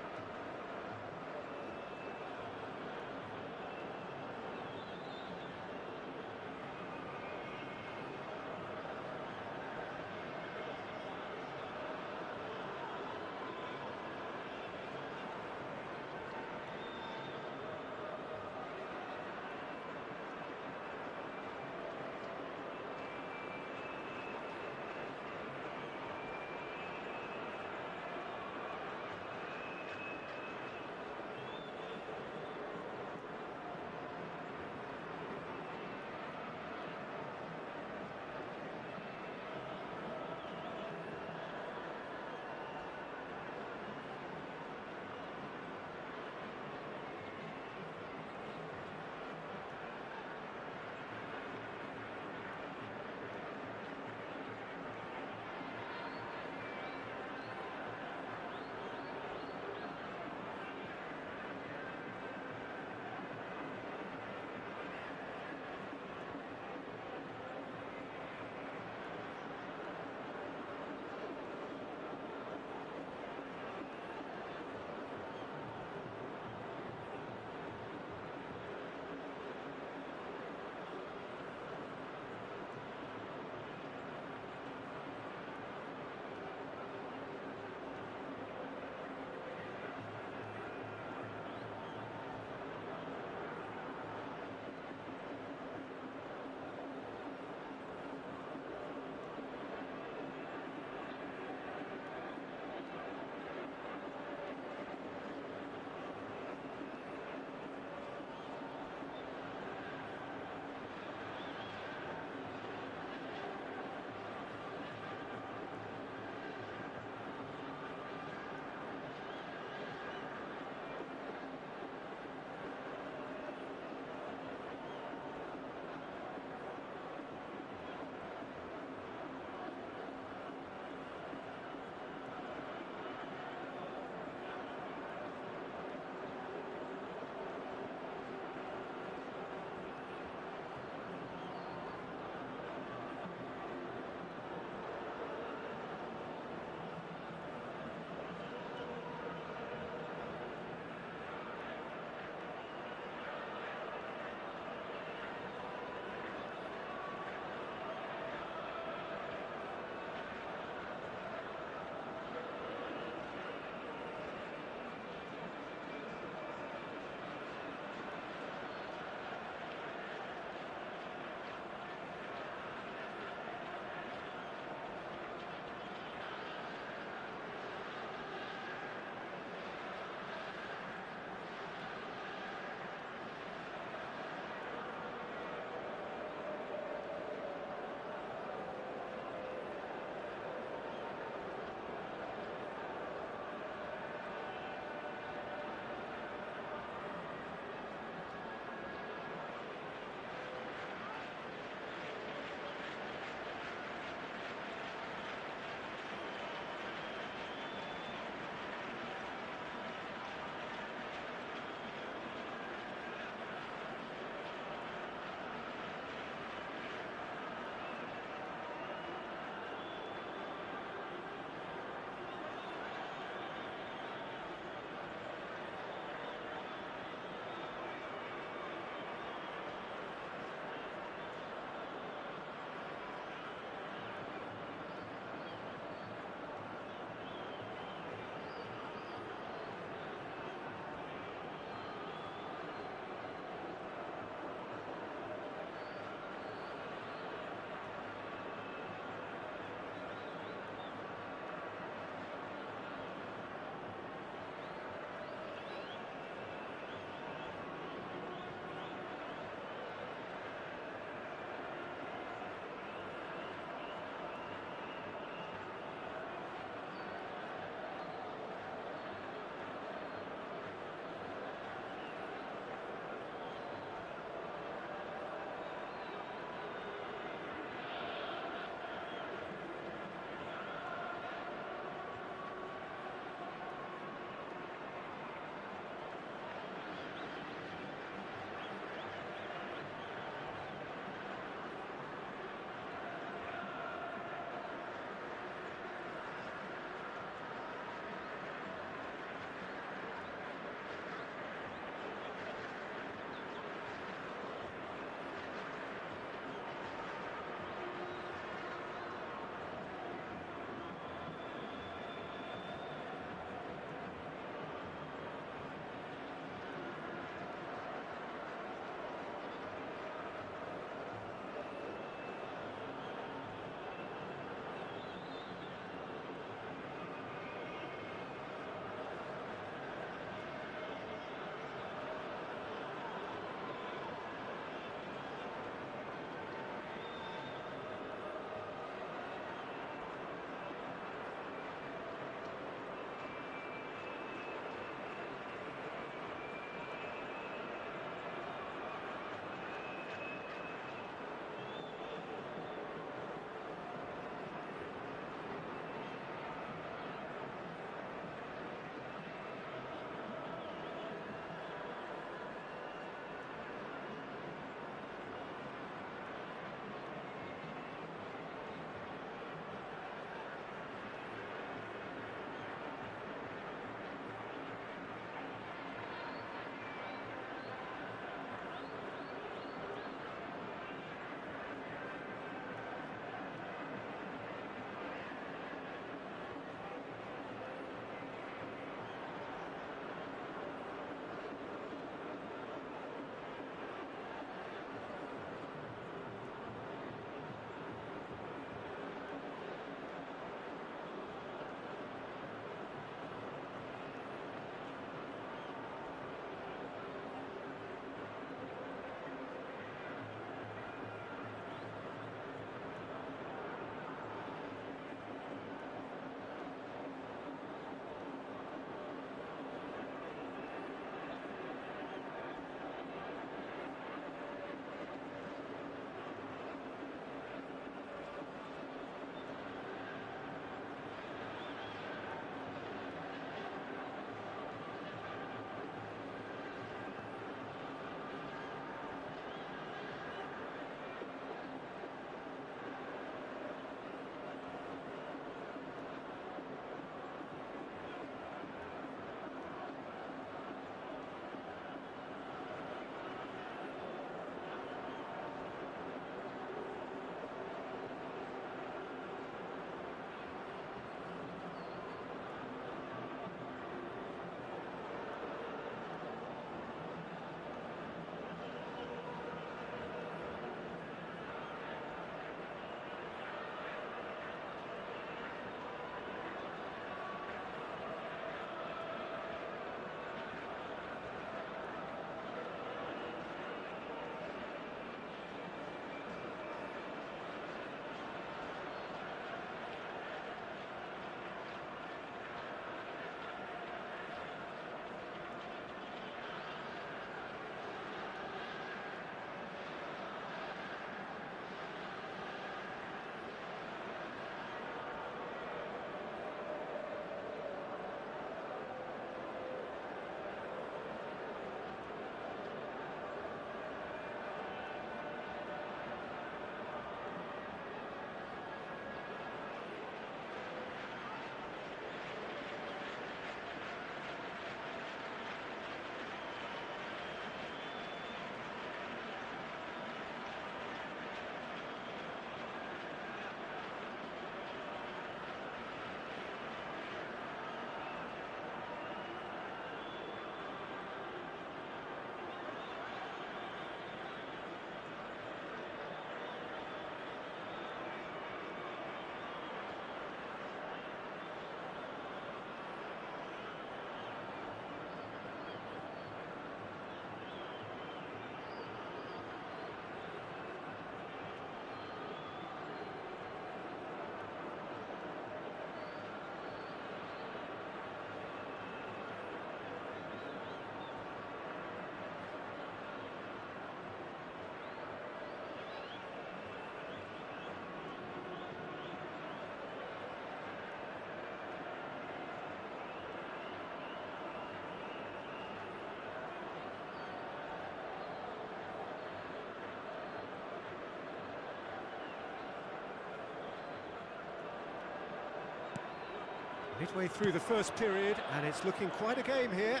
Midway through the first period, and it's looking quite a game here.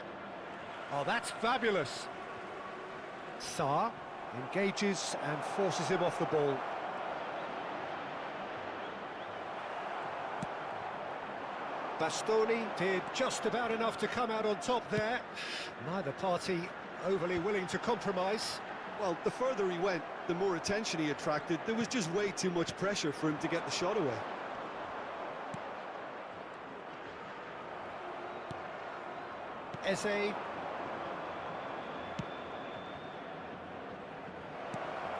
Oh, that's fabulous. Sarr engages and forces him off the ball. Bastoni did just about enough to come out on top there. Neither party overly willing to compromise. Well, the further he went, the more attention he attracted. There was just way too much pressure for him to get the shot away. Eze.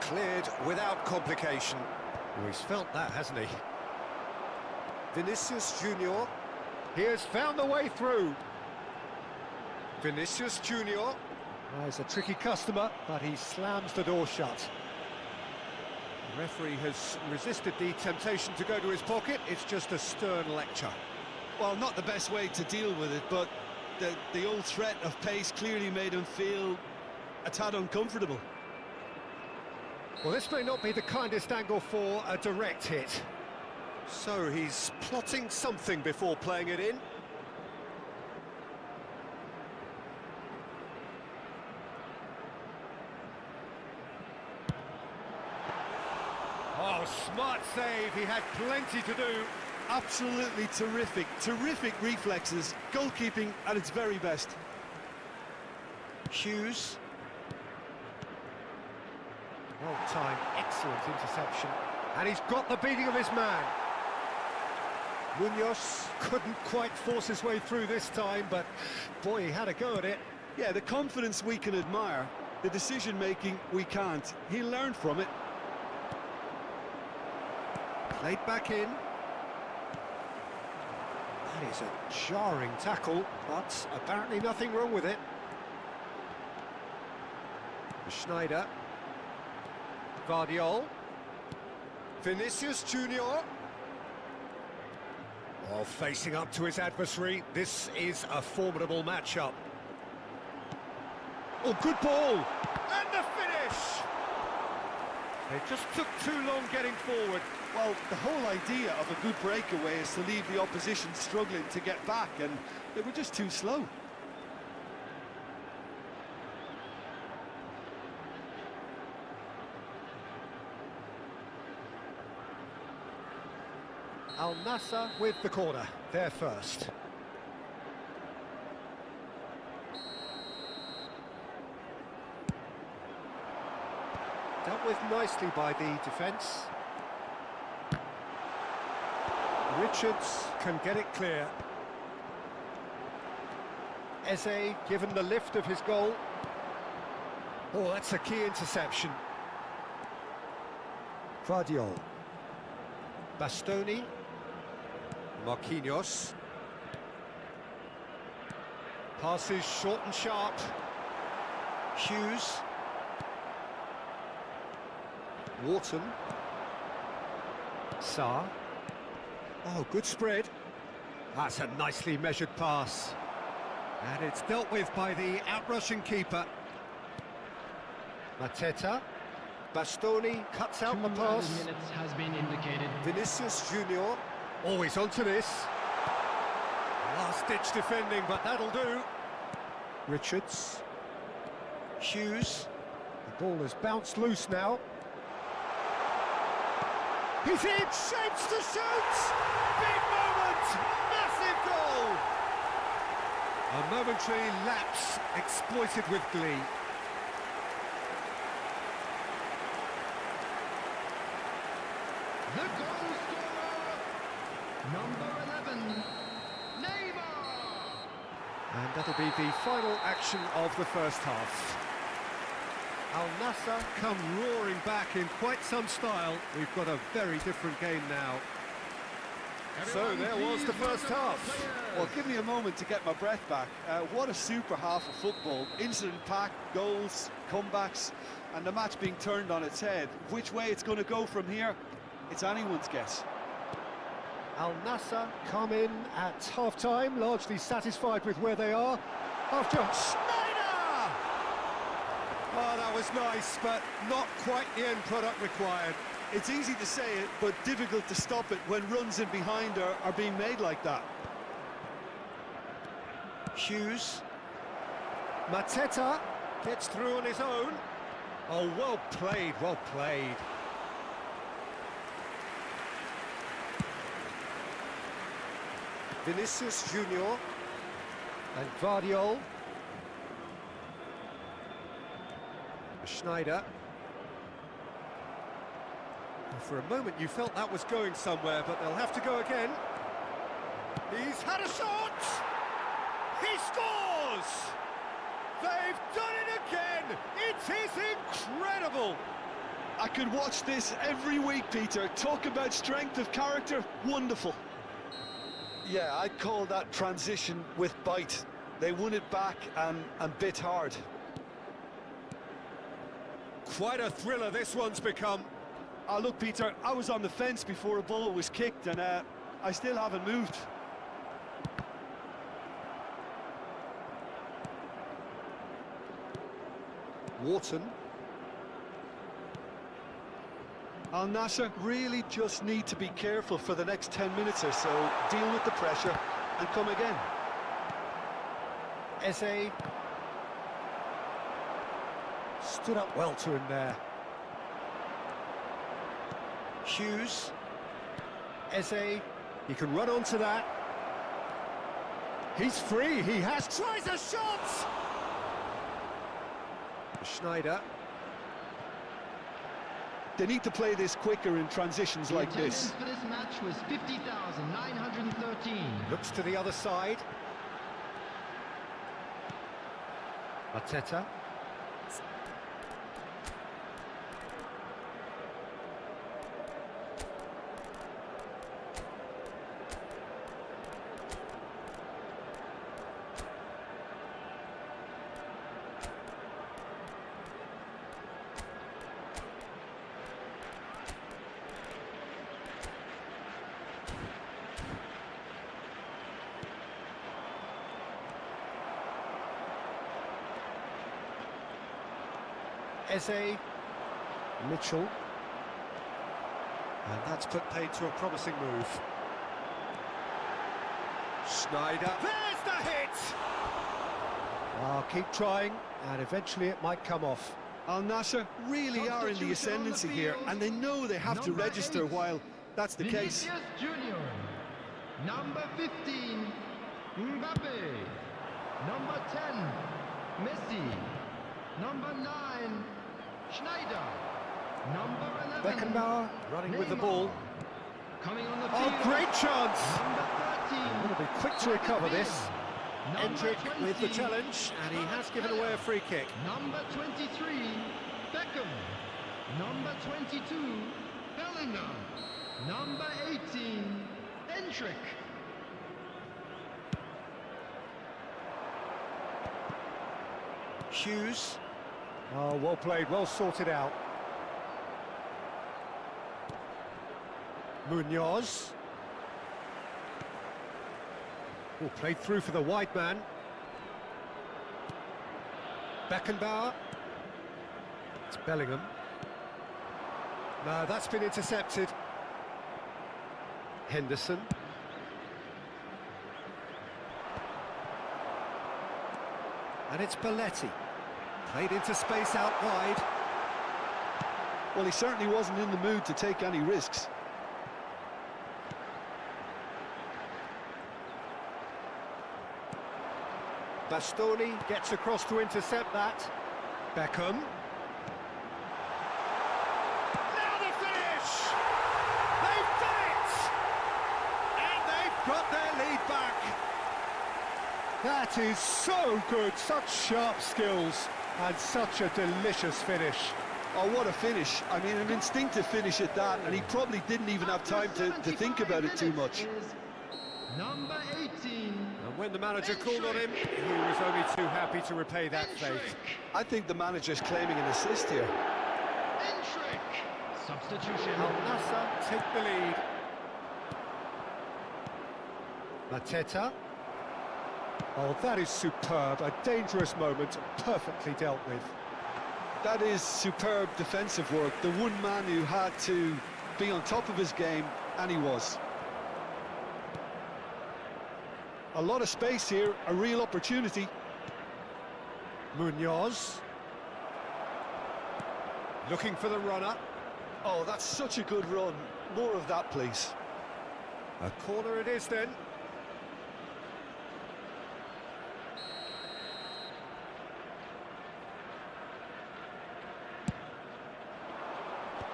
Cleared without complication. Oh, he's felt that, hasn't he? Vinicius Junior. He has found the way through. Vinicius Junior. Oh, he's a tricky customer, but he slams the door shut. The referee has resisted the temptation to go to his pocket. It's just a stern lecture. Well, not the best way to deal with it, but the old threat of pace clearly made him feel a tad uncomfortable. Well, this may not be the kindest angle for a direct hit. So he's plotting something before playing it in. Oh, smart save. He had plenty to do. Absolutely terrific, terrific reflexes. Goalkeeping at its very best. Hughes. Well-timed, excellent interception. And he's got the beating of his man. Munoz couldn't quite force his way through this time, but boy, he had a go at it. Yeah, the confidence we can admire, the decision-making we can't. He learned from it. Played back in. That is a jarring tackle, but apparently nothing wrong with it. Schneider. Guardiol. Vinicius Junior. Oh, facing up to his adversary, this is a formidable matchup. Oh, good ball! And the finish! They just took too long getting forward. Well, the whole idea of a good breakaway is to leave the opposition struggling to get back, and they were just too slow. Al Nassr with the corner, there first. Dealt with nicely by the defence. Richards can get it clear. Eze given the lift of his goal. Oh, that's a key interception. Guardiol. Bastoni. Marquinhos. Passes short and sharp. Hughes. Wharton. Sarr. Oh, good spread. That's a nicely measured pass. And it's dealt with by the outrushing keeper. Mateta. Bastoni cuts out the pass. Minutes has been indicated. Vinicius Junior. Always onto this. Last-ditch defending, but that'll do. Richards. Hughes. The ball has bounced loose now. He's in! Shapes to shoot! Big moment! Massive goal! A momentary lapse exploited with glee. The goal scorer, number 11, Neymar. And that'll be the final action of the first half. Al Nassr come roaring back in quite some style. We've got a very different game now. So there was the first half. Well, give me a moment to get my breath back. What a super half of football. Incident-packed, goals, comebacks, and the match being turned on its head. Which way it's going to go from here, it's anyone's guess. Al Nassr come in at half-time, largely satisfied with where they are. Half-time. Schneider! Oh, that was nice, but not quite the end product required. It's easy to say it, but difficult to stop it when runs in behind are being made like that. Hughes. Mateta gets through on his own. Oh, well played, well played. Vinicius Junior and Guardiol. Schneider. For a moment you felt that was going somewhere, but they'll have to go again. He's had a shot! He scores! They've done it again! It is incredible! I could watch this every week, Peter. Talk about strength of character, wonderful. Yeah, I'd call that transition with bite. They won it back and bit hard. Quite a thriller this one's become. Look, Peter, I was on the fence before a ball was kicked, and I still haven't moved. Wharton. Al Nassr really just need to be careful for the next 10 minutes or so, deal with the pressure and come again. Eze stood up well to him there. Hughes. Eze, he can run onto that. He's free, he tries a shot! Schneider. They need to play this quicker in transitions like this. For this match was 50,913. Looks to the other side. Mateta. Eze, Mitchell, and that's put paid to a promising move. Schneider, there's the hit! I'll keep trying, and eventually it might come off. Al Nassr really are in the ascendancy here, and they know they have to register while that's the case. Vinicius Junior, number 15, Mbappe, number 10, Messi, number 9, Schneider, number 11, Beckenbauer running with the ball. coming on the field. Oh, great chance! Number 13, Will be quick to recover this. number Endrick 20, with the challenge, and he has given away a free kick. number 23, Beckham, number 22, Bellingham, number 18, Endrick. Hughes. Oh, well played, well sorted out. Munoz. Oh, played through for the wide man. Beckenbauer. It's Bellingham. No, that's been intercepted. Henderson. And it's Belletti. Played into space out wide. Well, he certainly wasn't in the mood to take any risks. Bastoni gets across to intercept that. Beckham. Now the finish! They've done it! And they've got their lead back. That is so good, such sharp skills, and such a delicious finish. Oh, what a finish. I mean, an instinctive finish at that, and he probably didn't even have time to think about it too much. Number 18. And when the manager called on him, he was only too happy to repay that faith. I think the manager's claiming an assist here. Endrick. Substitution. Al Nassr take the lead. Mateta. Oh, that is superb. A dangerous moment, perfectly dealt with. That is superb defensive work. The one man who had to be on top of his game, and he was. A lot of space here, a real opportunity. Munoz. Looking for the runner. Oh, that's such a good run. More of that, please. A corner it is then.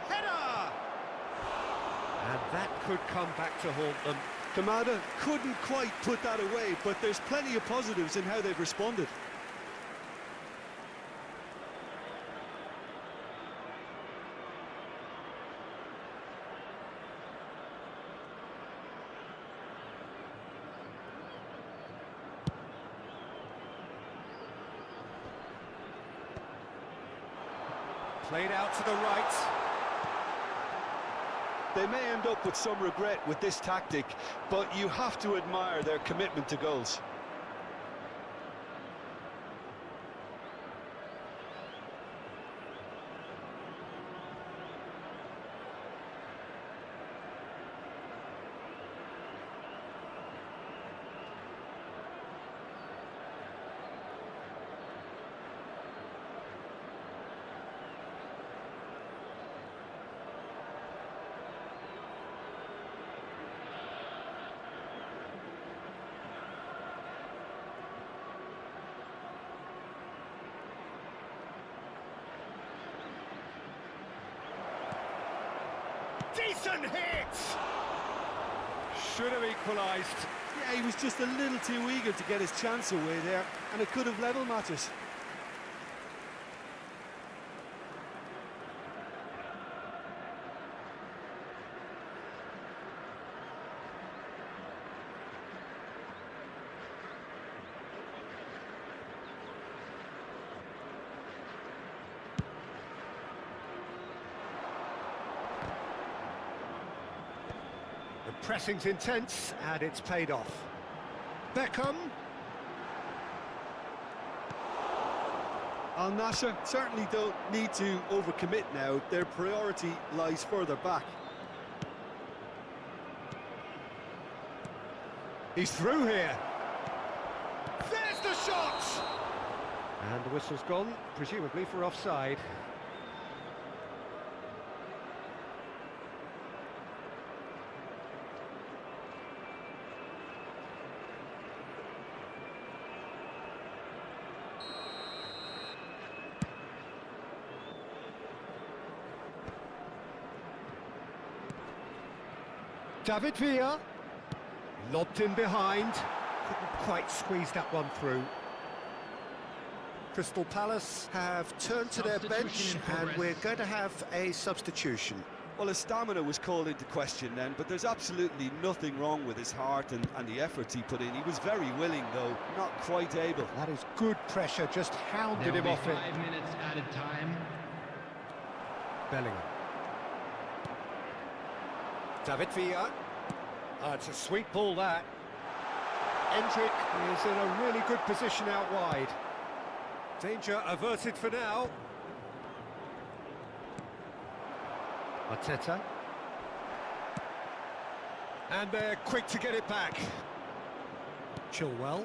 Header! And that could come back to haunt them. Kamada couldn't quite put that away, but there's plenty of positives in how they've responded. Played out to the right. They may end up with some regret with this tactic, but you have to admire their commitment to goals. Decent hit! Should have equalised. Yeah, he was just a little too eager to get his chance away there, and it could have level matters. The pressing's intense, and it's paid off. Beckham. Al Nassr certainly don't need to overcommit now. Their priority lies further back. He's through here. There's the shot! And the whistle's gone, presumably for offside. David Villa, lobbed in behind, couldn't quite squeeze that one through. Crystal Palace have turned to their bench and we're going to have a substitution. Well, his stamina was called into question then, but there's absolutely nothing wrong with his heart and the efforts he put in. He was very willing, though, not quite able. That is good pressure, just hounded him off it. 5 minutes added time. Bellingham. David Villa. Oh, it's a sweet ball, that. Endrick is in a really good position out wide. Danger averted for now. Arteta. And they're quick to get it back. Chilwell.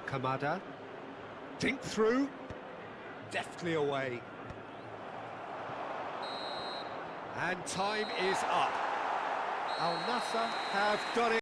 Kamada. Dink through. Deftly away. And time is up. Al Nassr have done it.